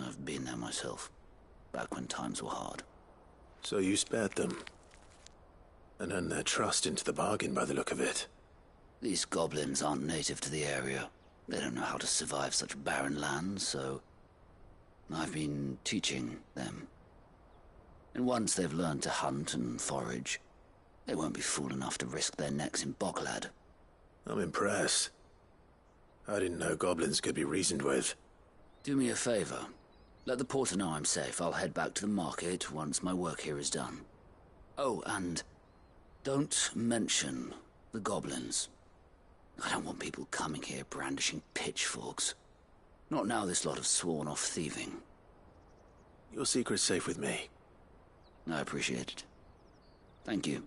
I've been there myself, back when times were hard. So you spared them? And earned their trust into the bargain by the look of it. These goblins aren't native to the area. They don't know how to survive such barren lands, so I've been teaching them. And once they've learned to hunt and forage, they won't be fool enough to risk their necks in Boklad. I'm impressed. I didn't know goblins could be reasoned with. Do me a favor. Let the porter know I'm safe. I'll head back to the market once my work here is done. Oh, and don't mention the goblins. I don't want people coming here brandishing pitchforks. Not now this lot have sworn off thieving. Your secret's safe with me. I appreciate it. Thank you.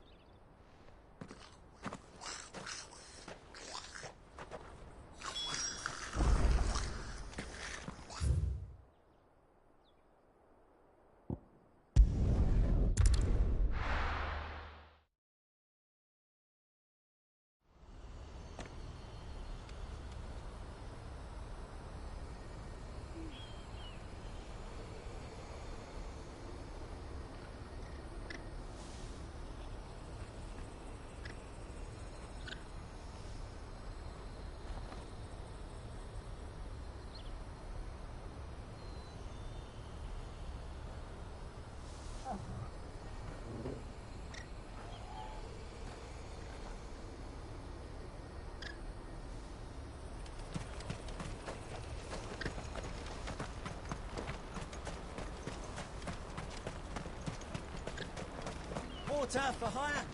Porter for hire.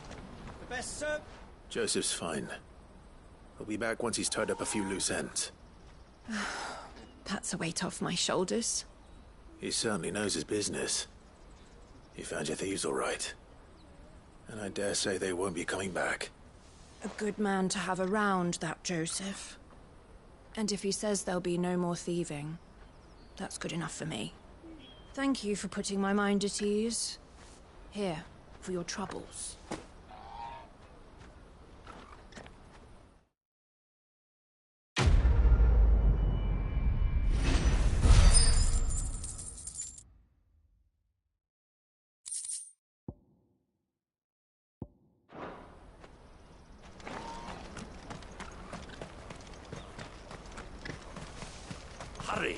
The best soap. Joseph's fine. He'll be back once he's tied up a few loose ends. That's a weight off my shoulders. He certainly knows his business. He found your thieves all right. And I dare say they won't be coming back. A good man to have around, that Joseph. And if he says there'll be no more thieving, that's good enough for me. Thank you for putting my mind at ease. Here, for your troubles.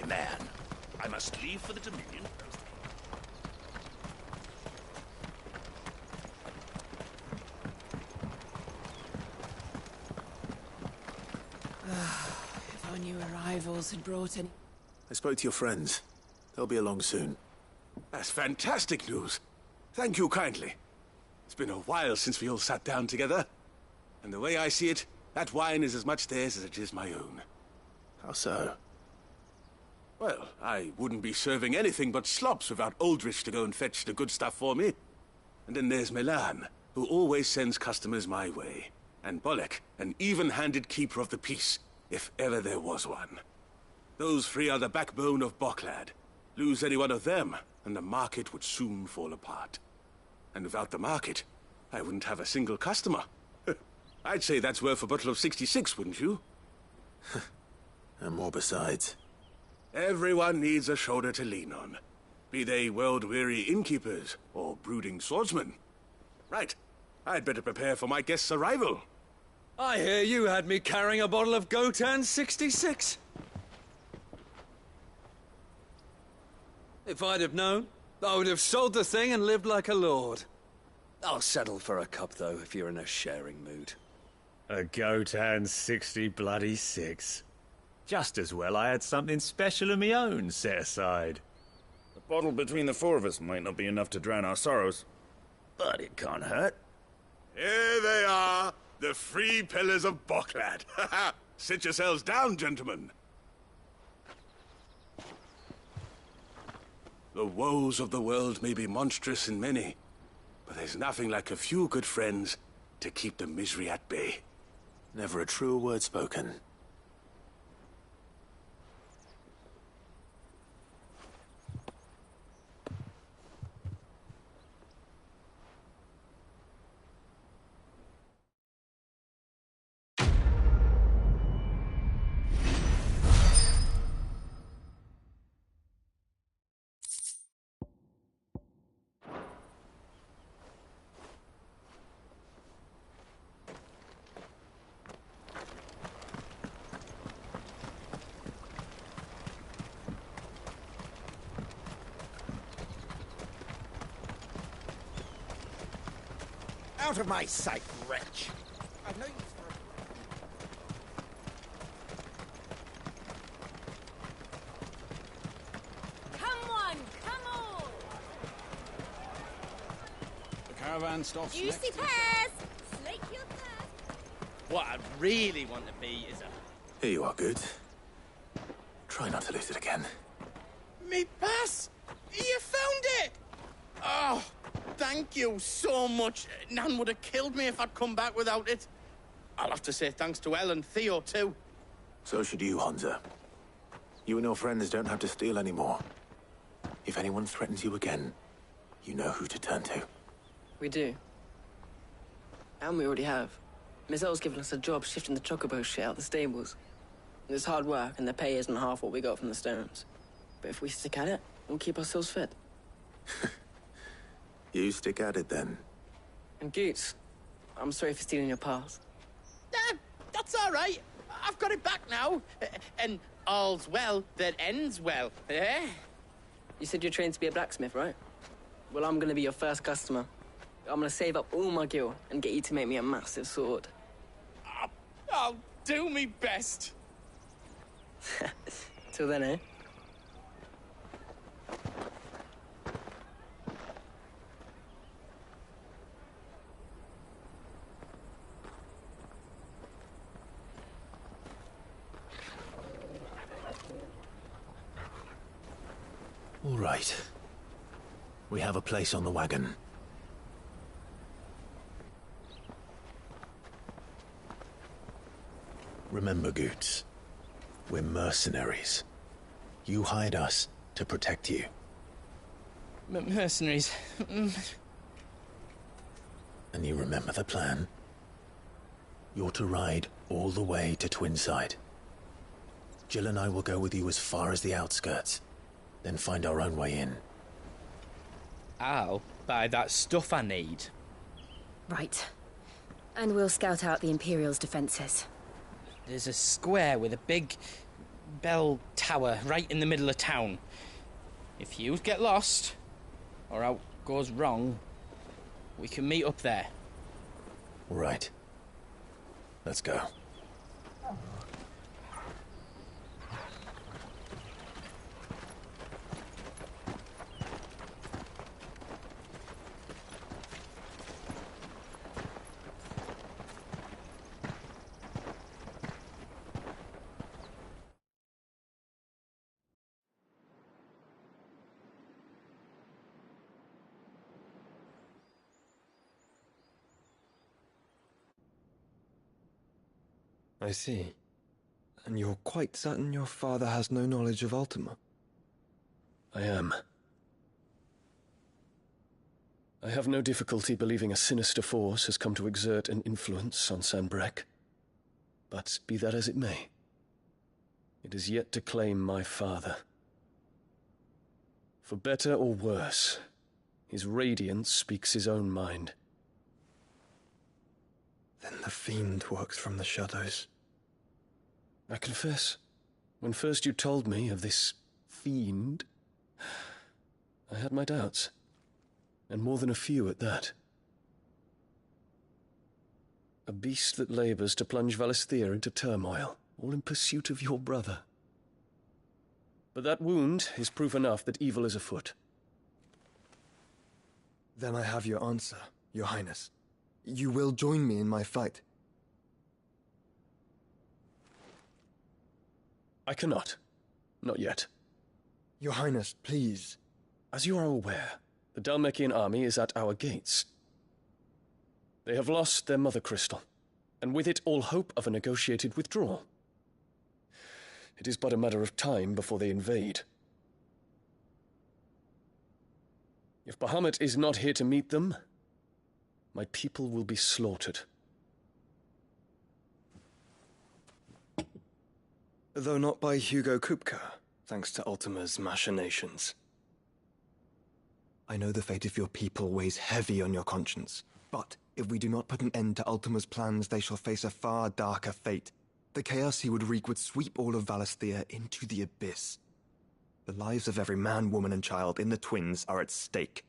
man. I must leave for the Dominion. If our new arrivals had brought any... I spoke to your friends. They'll be along soon. That's fantastic news. Thank you kindly. It's been a while since we all sat down together. And the way I see it, that wine is as much theirs as it is my own. How so? Well, I wouldn't be serving anything but slops without Aldrich to go and fetch the good stuff for me. And then there's Milan, who always sends customers my way. And Bolek, an even-handed keeper of the peace, if ever there was one. Those three are the backbone of Boklad. Lose any one of them, and the market would soon fall apart. And without the market, I wouldn't have a single customer. I'd say that's worth a bottle of 66, wouldn't you? And more besides. Everyone needs a shoulder to lean on. Be they world-weary innkeepers or brooding swordsmen. Right. I'd better prepare for my guest's arrival. I hear you had me carrying a bottle of Gotan 66. If I'd have known, I would have sold the thing and lived like a lord. I'll settle for a cup, though, if you're in a sharing mood. A Gotan 66. Just as well I had something special of my own set aside. The bottle between the four of us might not be enough to drown our sorrows, but it can't hurt. Here they are, the three pillars of Boklad. Sit yourselves down, gentlemen. The woes of the world may be monstrous and many, but there's nothing like a few good friends to keep the misery at bay. Never a truer word spoken. Out of my sight, wretch! I've no use for a... Come on, come on! The caravan stops Juicy next. pears! Slake your thirst! What I really want to be is a... Here you are, good. Try not to lose it again. Me pass! You found it! Oh, thank you so much. Nan would have killed me if I'd come back without it. I'll have to say thanks to Elle and Theo, too. So should you, Honza. You and your friends don't have to steal anymore. If anyone threatens you again, you know who to turn to. We do. And we already have. Miss Elle's given us a job shifting the chocobo shit out the stables. It's hard work, and the pay isn't half what we got from the Stones. But if we stick at it, we'll keep ourselves fit. You stick at it, then. And Goots, I'm sorry for stealing your pass. That's all right. I've got it back now. And all's well that ends well, eh? You said you're trained to be a blacksmith, right? Well, I'm gonna be your first customer. I'm gonna save up all my gil and get you to make me a massive sword. I'll do me best. Till then, eh? All right. We have a place on the wagon. Remember, Goots, we're mercenaries. You hired us to protect you. Mercenaries. And you remember the plan? You're to ride all the way to Twinside. Jill and I will go with you as far as the outskirts, then find our own way in. I'll buy that stuff I need. Right. And we'll scout out the Imperial's defenses. There's a square with a big bell tower right in the middle of town. If you get lost, or out goes wrong, we can meet up there. Right. Let's go. I see. And you're quite certain your father has no knowledge of Ultima? I am. I have no difficulty believing a sinister force has come to exert an influence on Sanbreque. But be that as it may, it is yet to claim my father. For better or worse, his radiance speaks his own mind. Then the fiend works from the shadows. I confess, when first you told me of this fiend, I had my doubts, and more than a few at that. A beast that labours to plunge Valisthea into turmoil, all in pursuit of your brother. But that wound is proof enough that evil is afoot. Then I have your answer, Your Highness. You will join me in my fight. I cannot. Not yet. Your Highness, please. As you are aware, the Dhalmekian army is at our gates. They have lost their mother crystal, and with it all hope of a negotiated withdrawal. It is but a matter of time before they invade. If Bahamut is not here to meet them, my people will be slaughtered. Though not by Hugo Kupka, thanks to Ultima's machinations. I know the fate of your people weighs heavy on your conscience, but if we do not put an end to Ultima's plans, they shall face a far darker fate. The chaos he would wreak would sweep all of Valisthea into the abyss. The lives of every man, woman, and child in the Twins are at stake.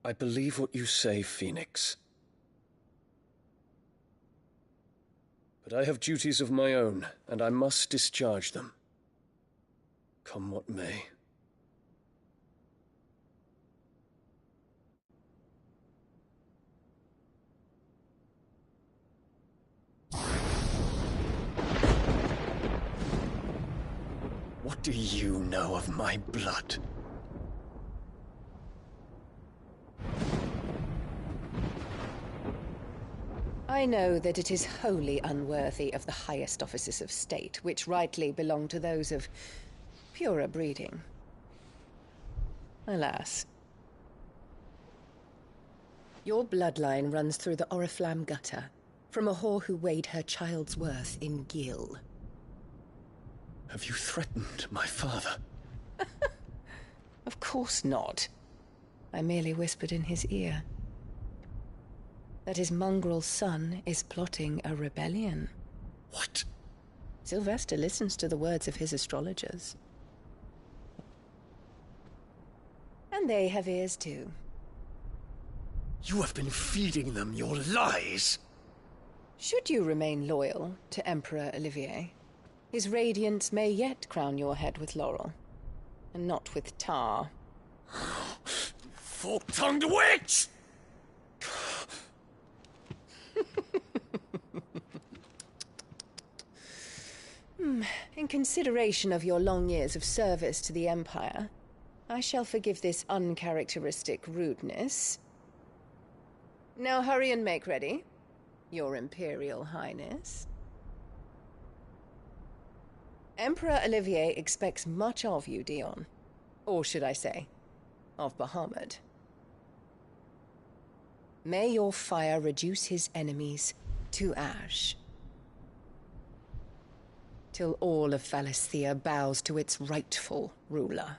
I believe what you say, Phoenix. But I have duties of my own, and I must discharge them. Come what may. What do you know of my blood? I know that it is wholly unworthy of the highest offices of state, which rightly belong to those of purer breeding. Alas. Your bloodline runs through the Oriflamme gutter, from a whore who weighed her child's worth in gil. Have you threatened my father? Of course not. I merely whispered in his ear that his mongrel son is plotting a rebellion. What? Sylvester listens to the words of his astrologers. And they have ears too. You have been feeding them your lies! Should you remain loyal to Emperor Olivier, his radiance may yet crown your head with laurel, and not with tar. Fork-tongued witch! In consideration of your long years of service to the Empire, I shall forgive this uncharacteristic rudeness. Now hurry and make ready, Your Imperial Highness. Emperor Olivier expects much of you, Dion. Or should I say, of Bahamut. May your fire reduce his enemies to ash, till all of Valisthea bows to its rightful ruler.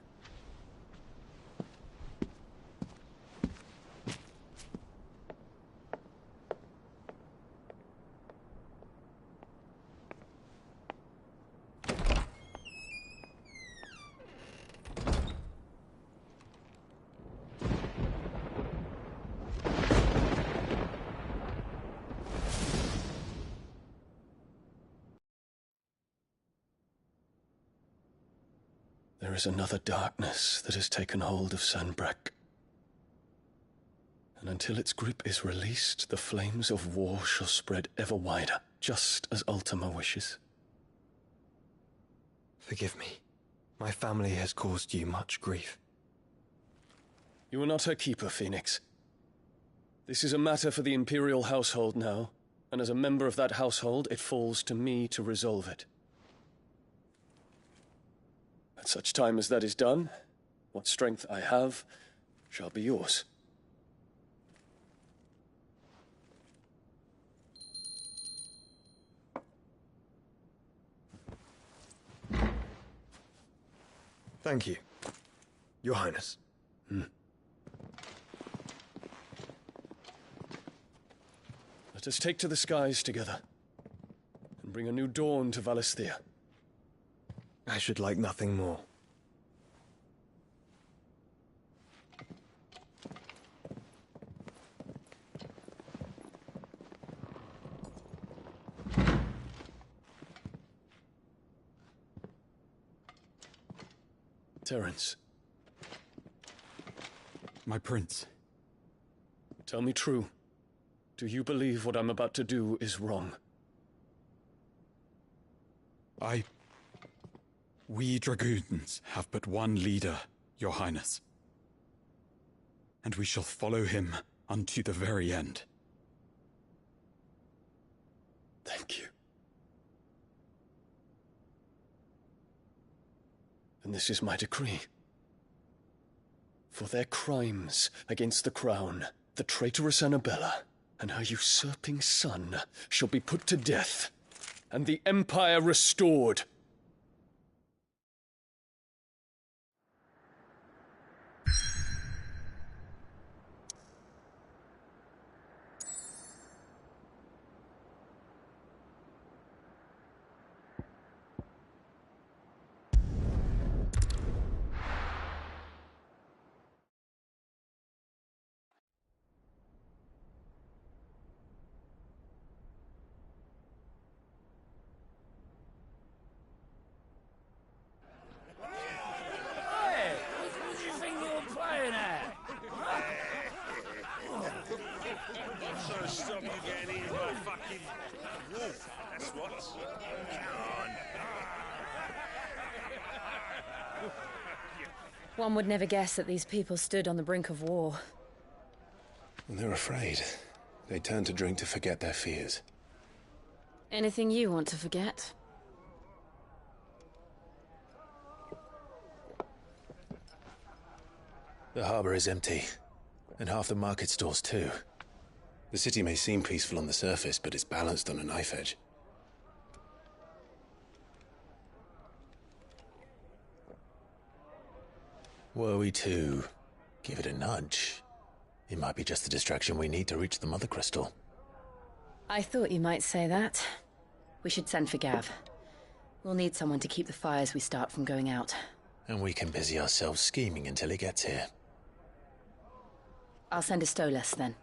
is another darkness that has taken hold of Sanbreque. And until its grip is released, the flames of war shall spread ever wider, just as Ultima wishes. Forgive me. My family has caused you much grief. You are not her keeper, Phoenix. This is a matter for the Imperial household now, and as a member of that household, it falls to me to resolve it. At such time as that is done, what strength I have shall be yours. Thank you, Your Highness. Let us take to the skies together, and bring a new dawn to Valisthea. I should like nothing more. Terence. My prince. Tell me true. Do you believe what I'm about to do is wrong? We dragoons have but one leader, Your Highness. And we shall follow him unto the very end. Thank you. And this is my decree. For their crimes against the crown, the traitorous Annabella and her usurping son shall be put to death, and the Empire restored. Stop you getting eaten by fucking wolf. That's what. Come on. One would never guess that these people stood on the brink of war. They're afraid. They turn to drink to forget their fears. Anything you want to forget? The harbor is empty, and half the market stalls too. The city may seem peaceful on the surface, but it's balanced on a knife edge. Were we to give it a nudge, it might be just the distraction we need to reach the Mother Crystal. I thought you might say that. We should send for Gav. We'll need someone to keep the fires we start from going out. And we can busy ourselves scheming until he gets here. I'll send a Stolas then.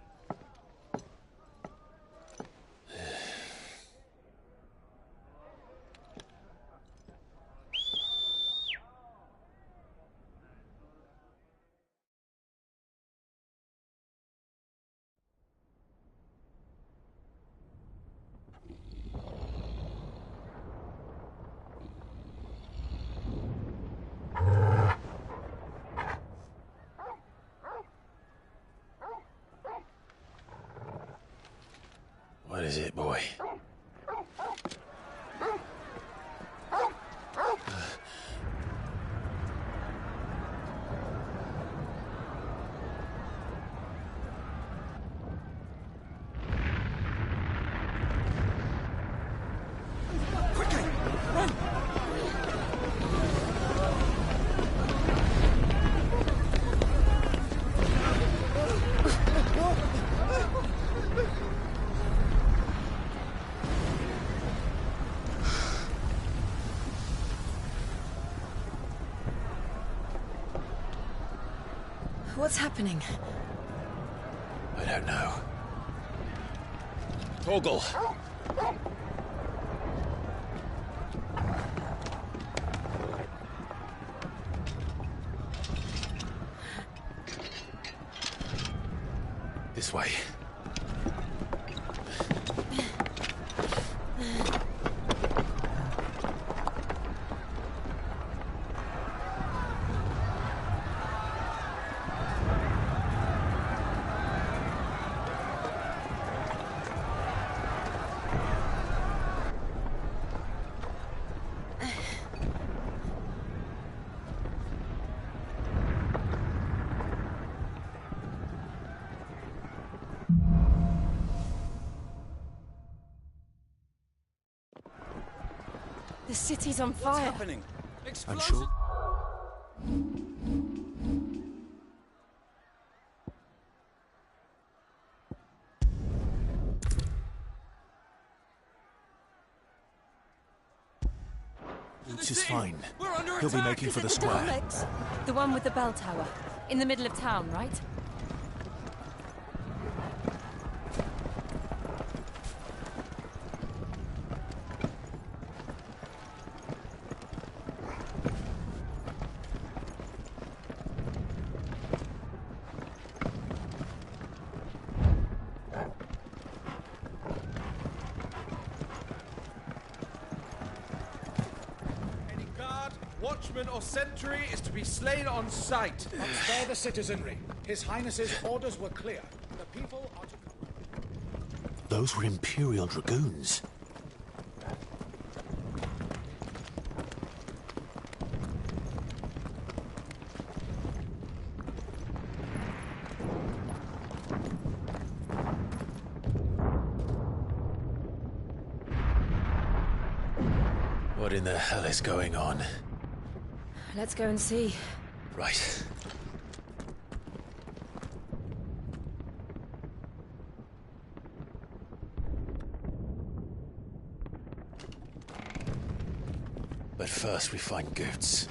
What is it, boy? Quickly! Run! What's happening? I don't know. Torgal! The city's on fire. What's happening? Unsure? Boots is fine. He'll be making for the square. Daleks? The one with the bell tower. In the middle of town, right? Watchman or sentry is to be slain on sight. Spare the citizenry. His Highness's orders were clear. The people are to come. Those were Imperial Dragoons. What in the hell is going on? Let's go and see. Right. But first we find Goots.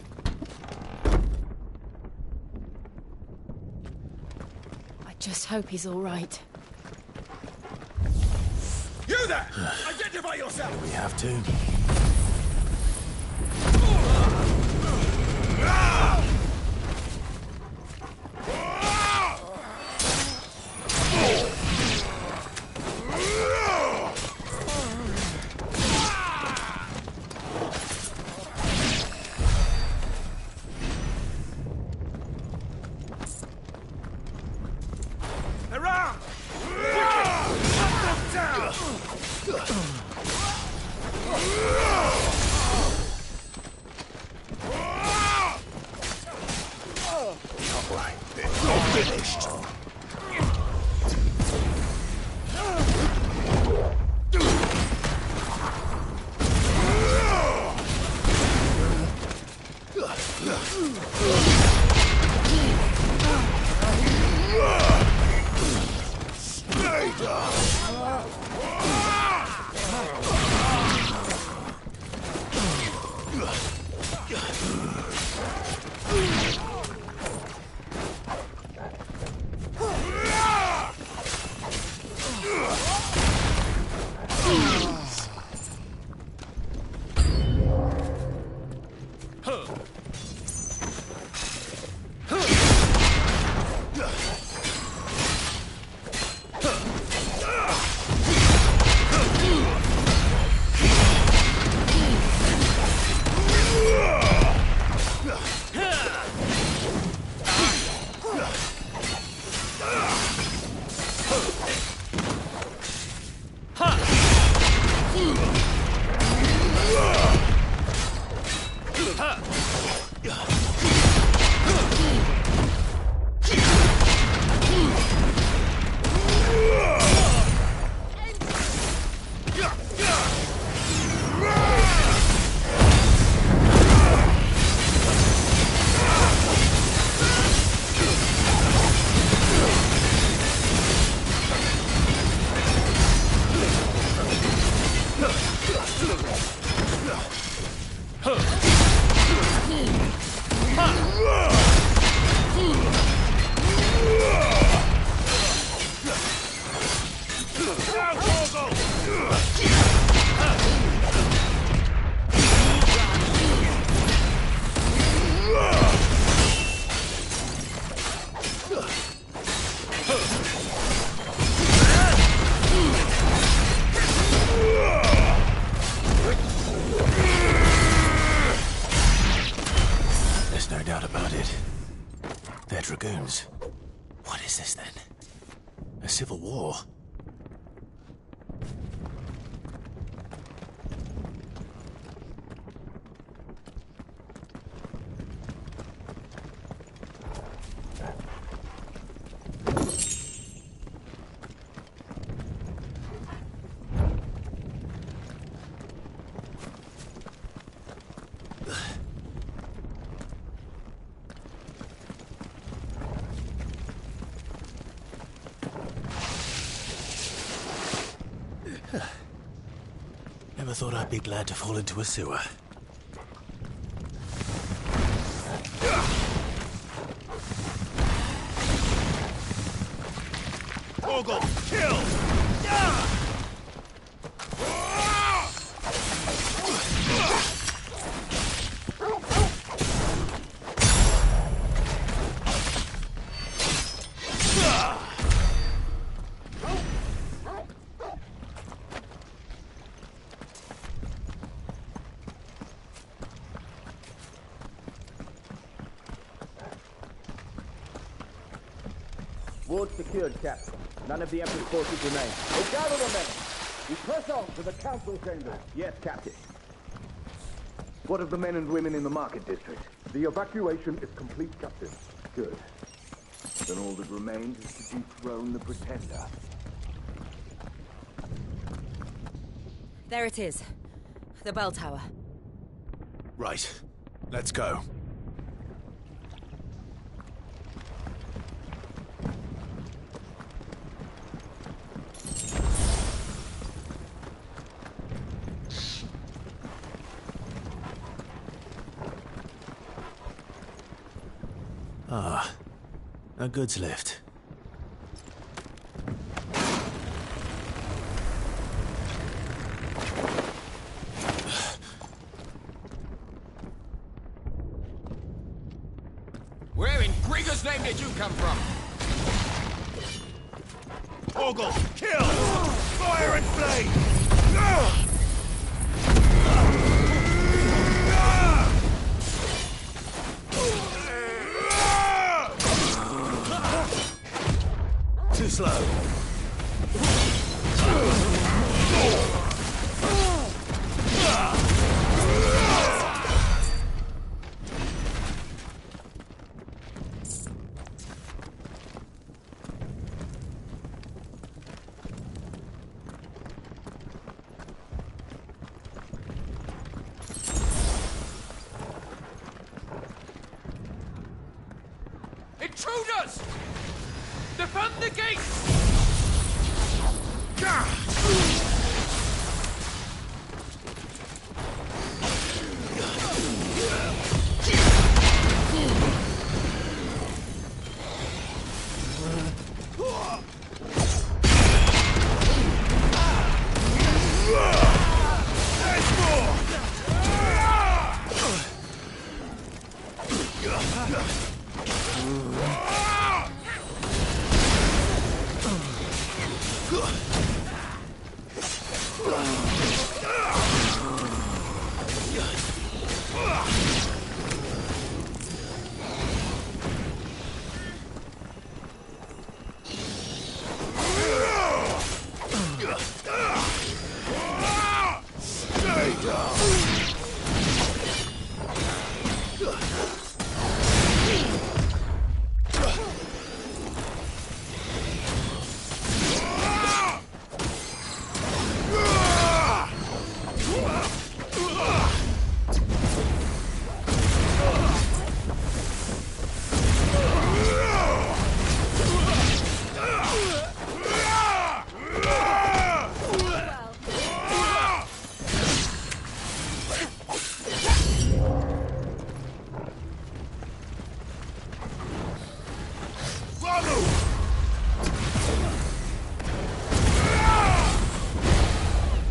I just hope he's all right. You there! Identify yourself! We have to. Dragoons. What is this then? A civil war? Never thought I'd be glad to fall into a sewer. Ogle, kill! Ward secured, Captain. None of the Emperor's forces remain. We gather the men. We press on to the council chamber. Yes, Captain. What of the men and women in the market district? The evacuation is complete, Captain. Good. Then all that remains is to dethrone the Pretender. There it is. The bell tower. Right. Let's go. Ah, a goods lift. Where in Grigger's name did you come from? Ogle, kill! Fire and flame! Too slow. Intruders! Defend the gates!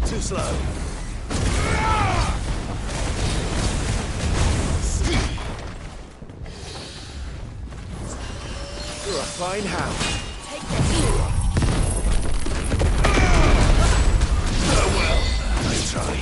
Too slow. You're a fine hound. Oh well, let's try.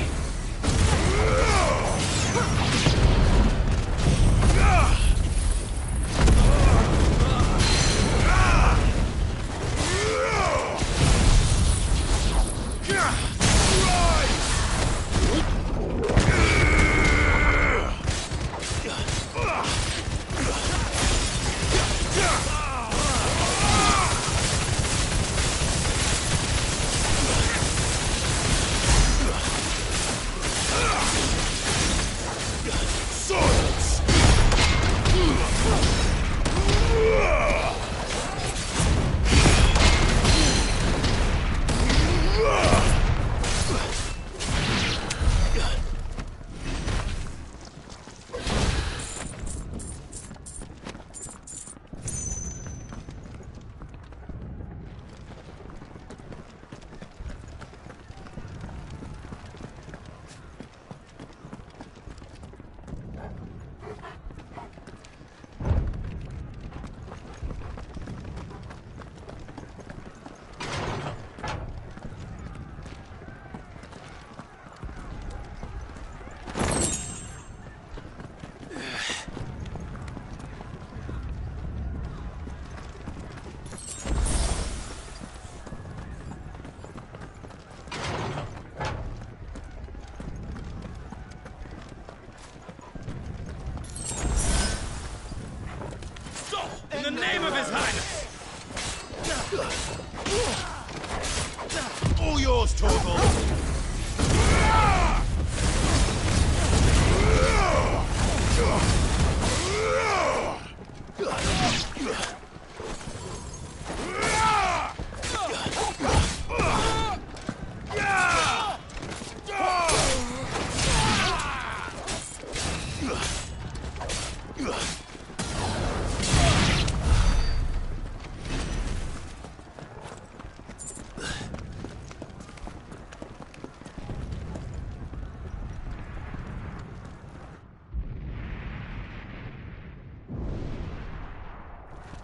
yours, Torgal!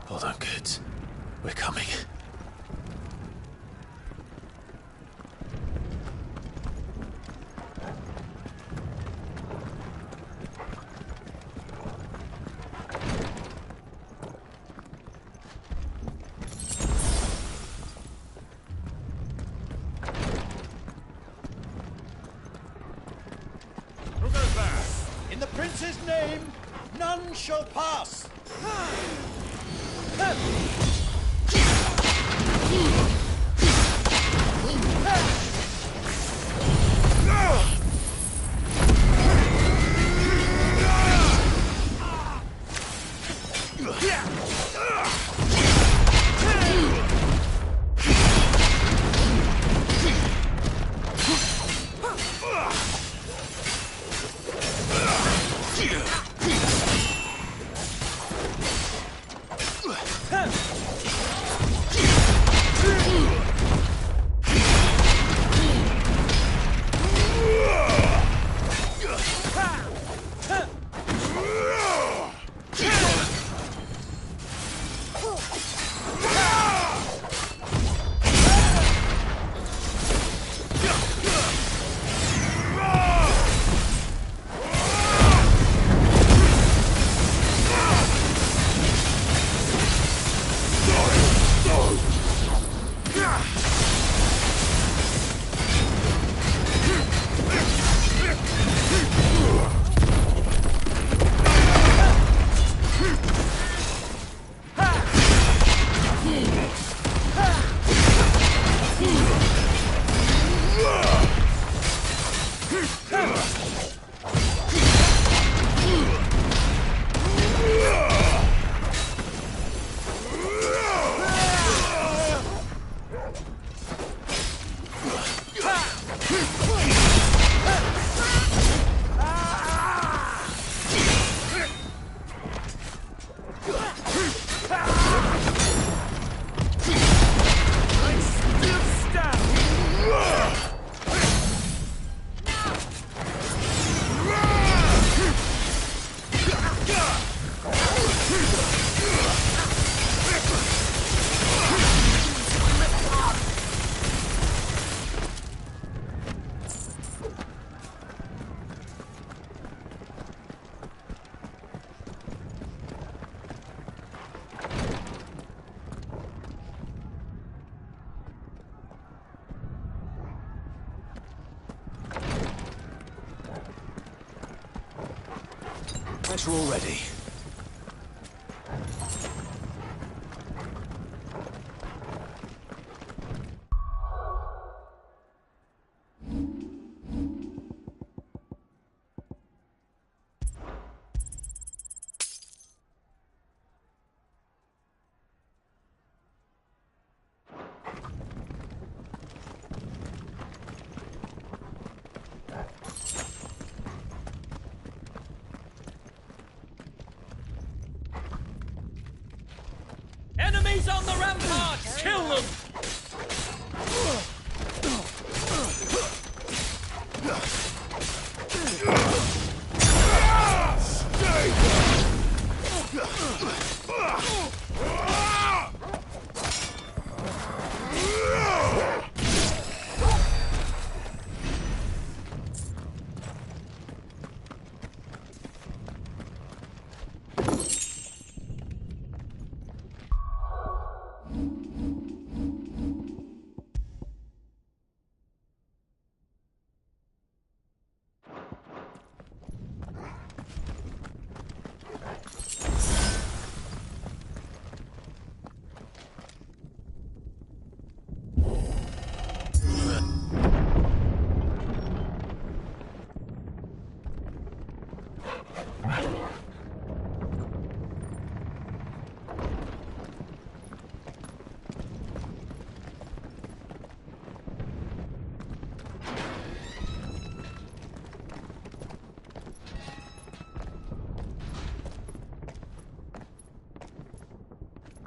Hold on, kids. We're coming. Who goes there? In the prince's name, none shall pass. We're all ready. Enemies on the ramparts! Kill them!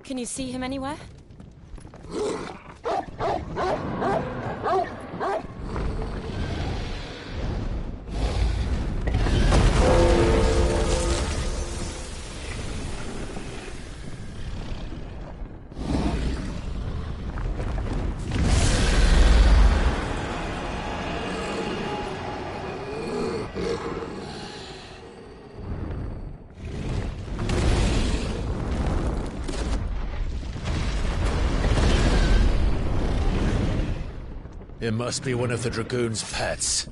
Can you see him anywhere? It must be one of the Dragoon's pets.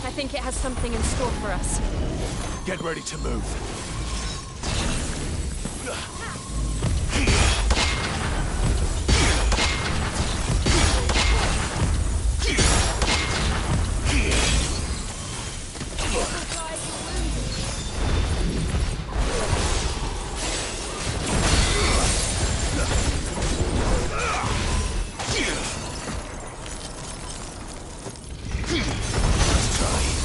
I think it has something in store for us. Get ready to move. Let's try.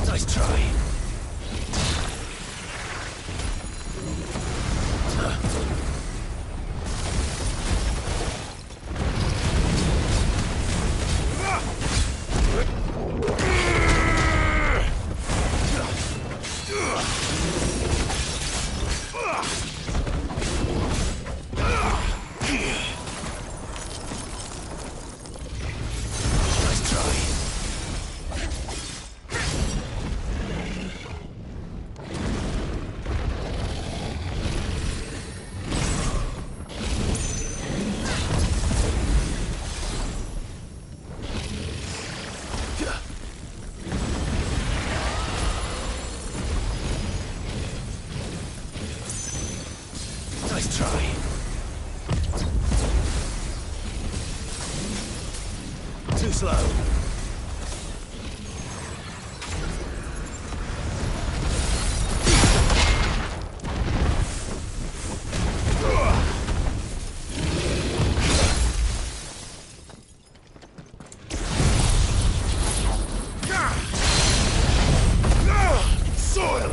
Nice try. Nice try. Too slow. Soil!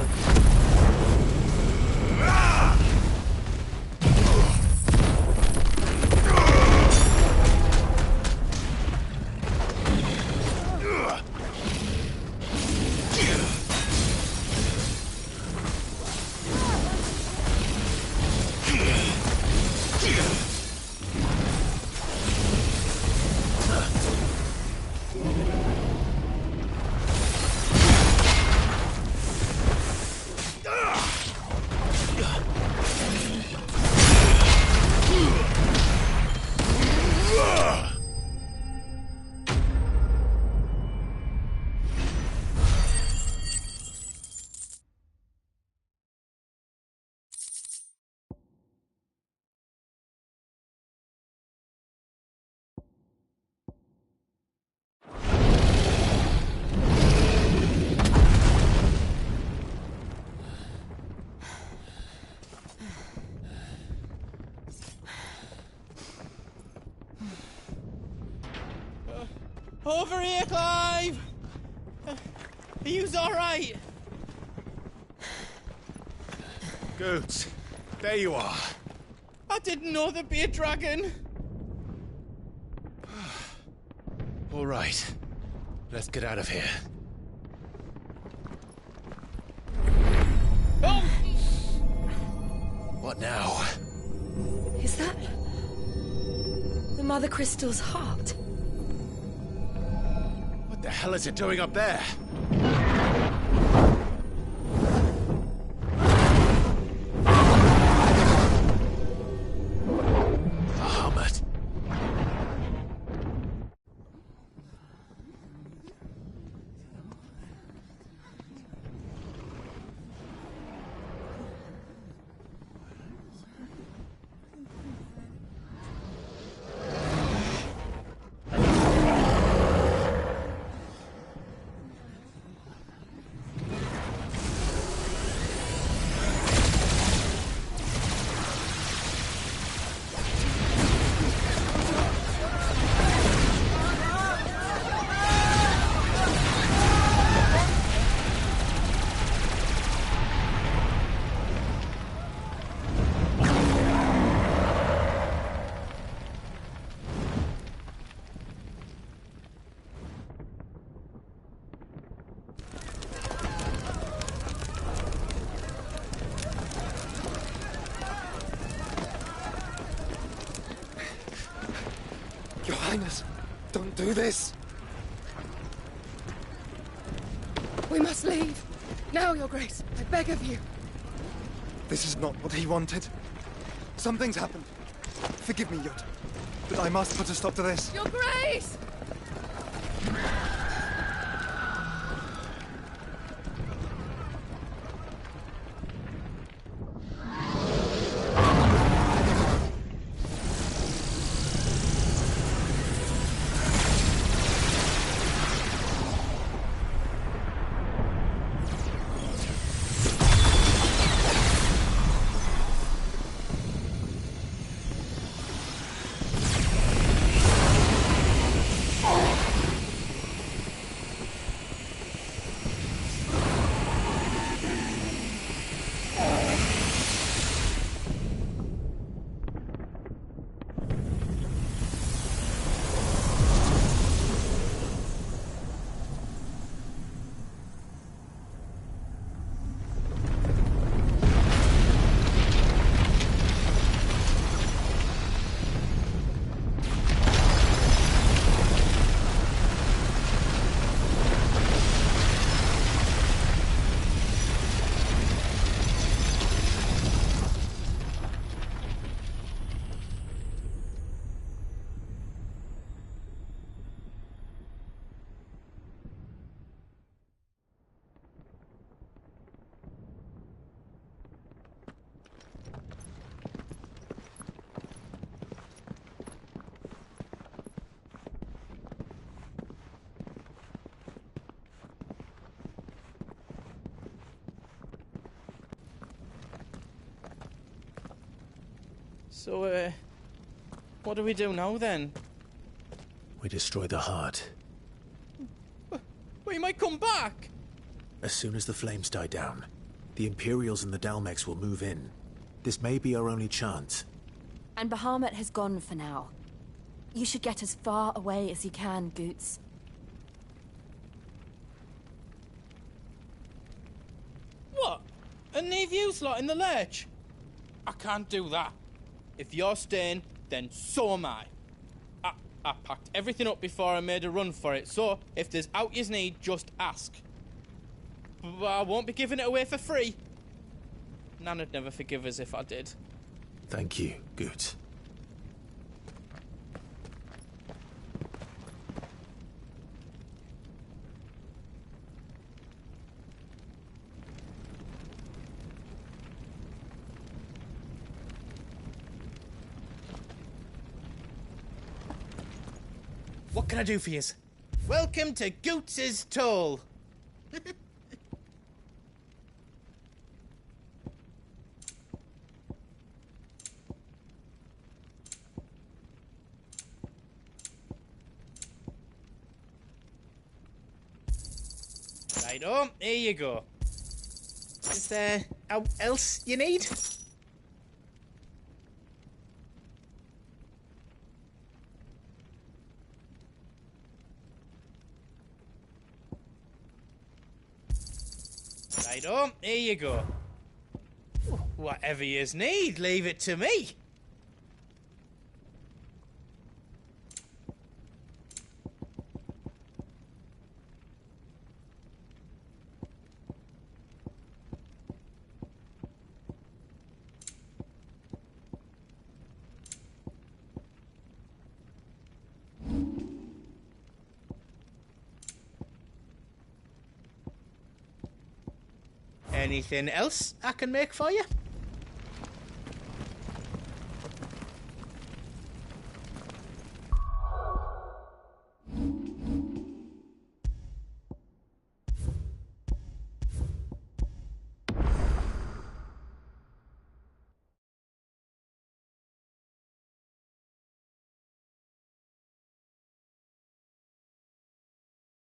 Over here, Clive! Are you alright? Goots, there you are. I didn't know there'd be a dragon. All right, let's get out of here. Oh! What now? Is that the Mother Crystal's heart? What the hell is it doing up there? Bahamut. Your Highness, don't do this. We must leave. Now, Your Grace. I beg of you. This is not what he wanted. Something's happened. Forgive me, Yud, but I must put a stop to this. Your Grace! So, what do we do now, then? We destroy the heart. We might come back! As soon as the flames die down, the Imperials and the Dalmex will move in. This may be our only chance. And Bahamut has gone for now. You should get as far away as you can, Goots. What? And leave you lot in the lurch? I can't do that. If you're staying, then so am I. I packed everything up before I made a run for it, so if there's out yous need, just ask. But I won't be giving it away for free. Nan'd never forgive us if I did. Thank you, Goots. What can I do for yous? Welcome to Goots's Toll. Righto, here you go. Is there out else you need? Righto, here you go. Whatever yous need, leave it to me. Anything else I can make for you?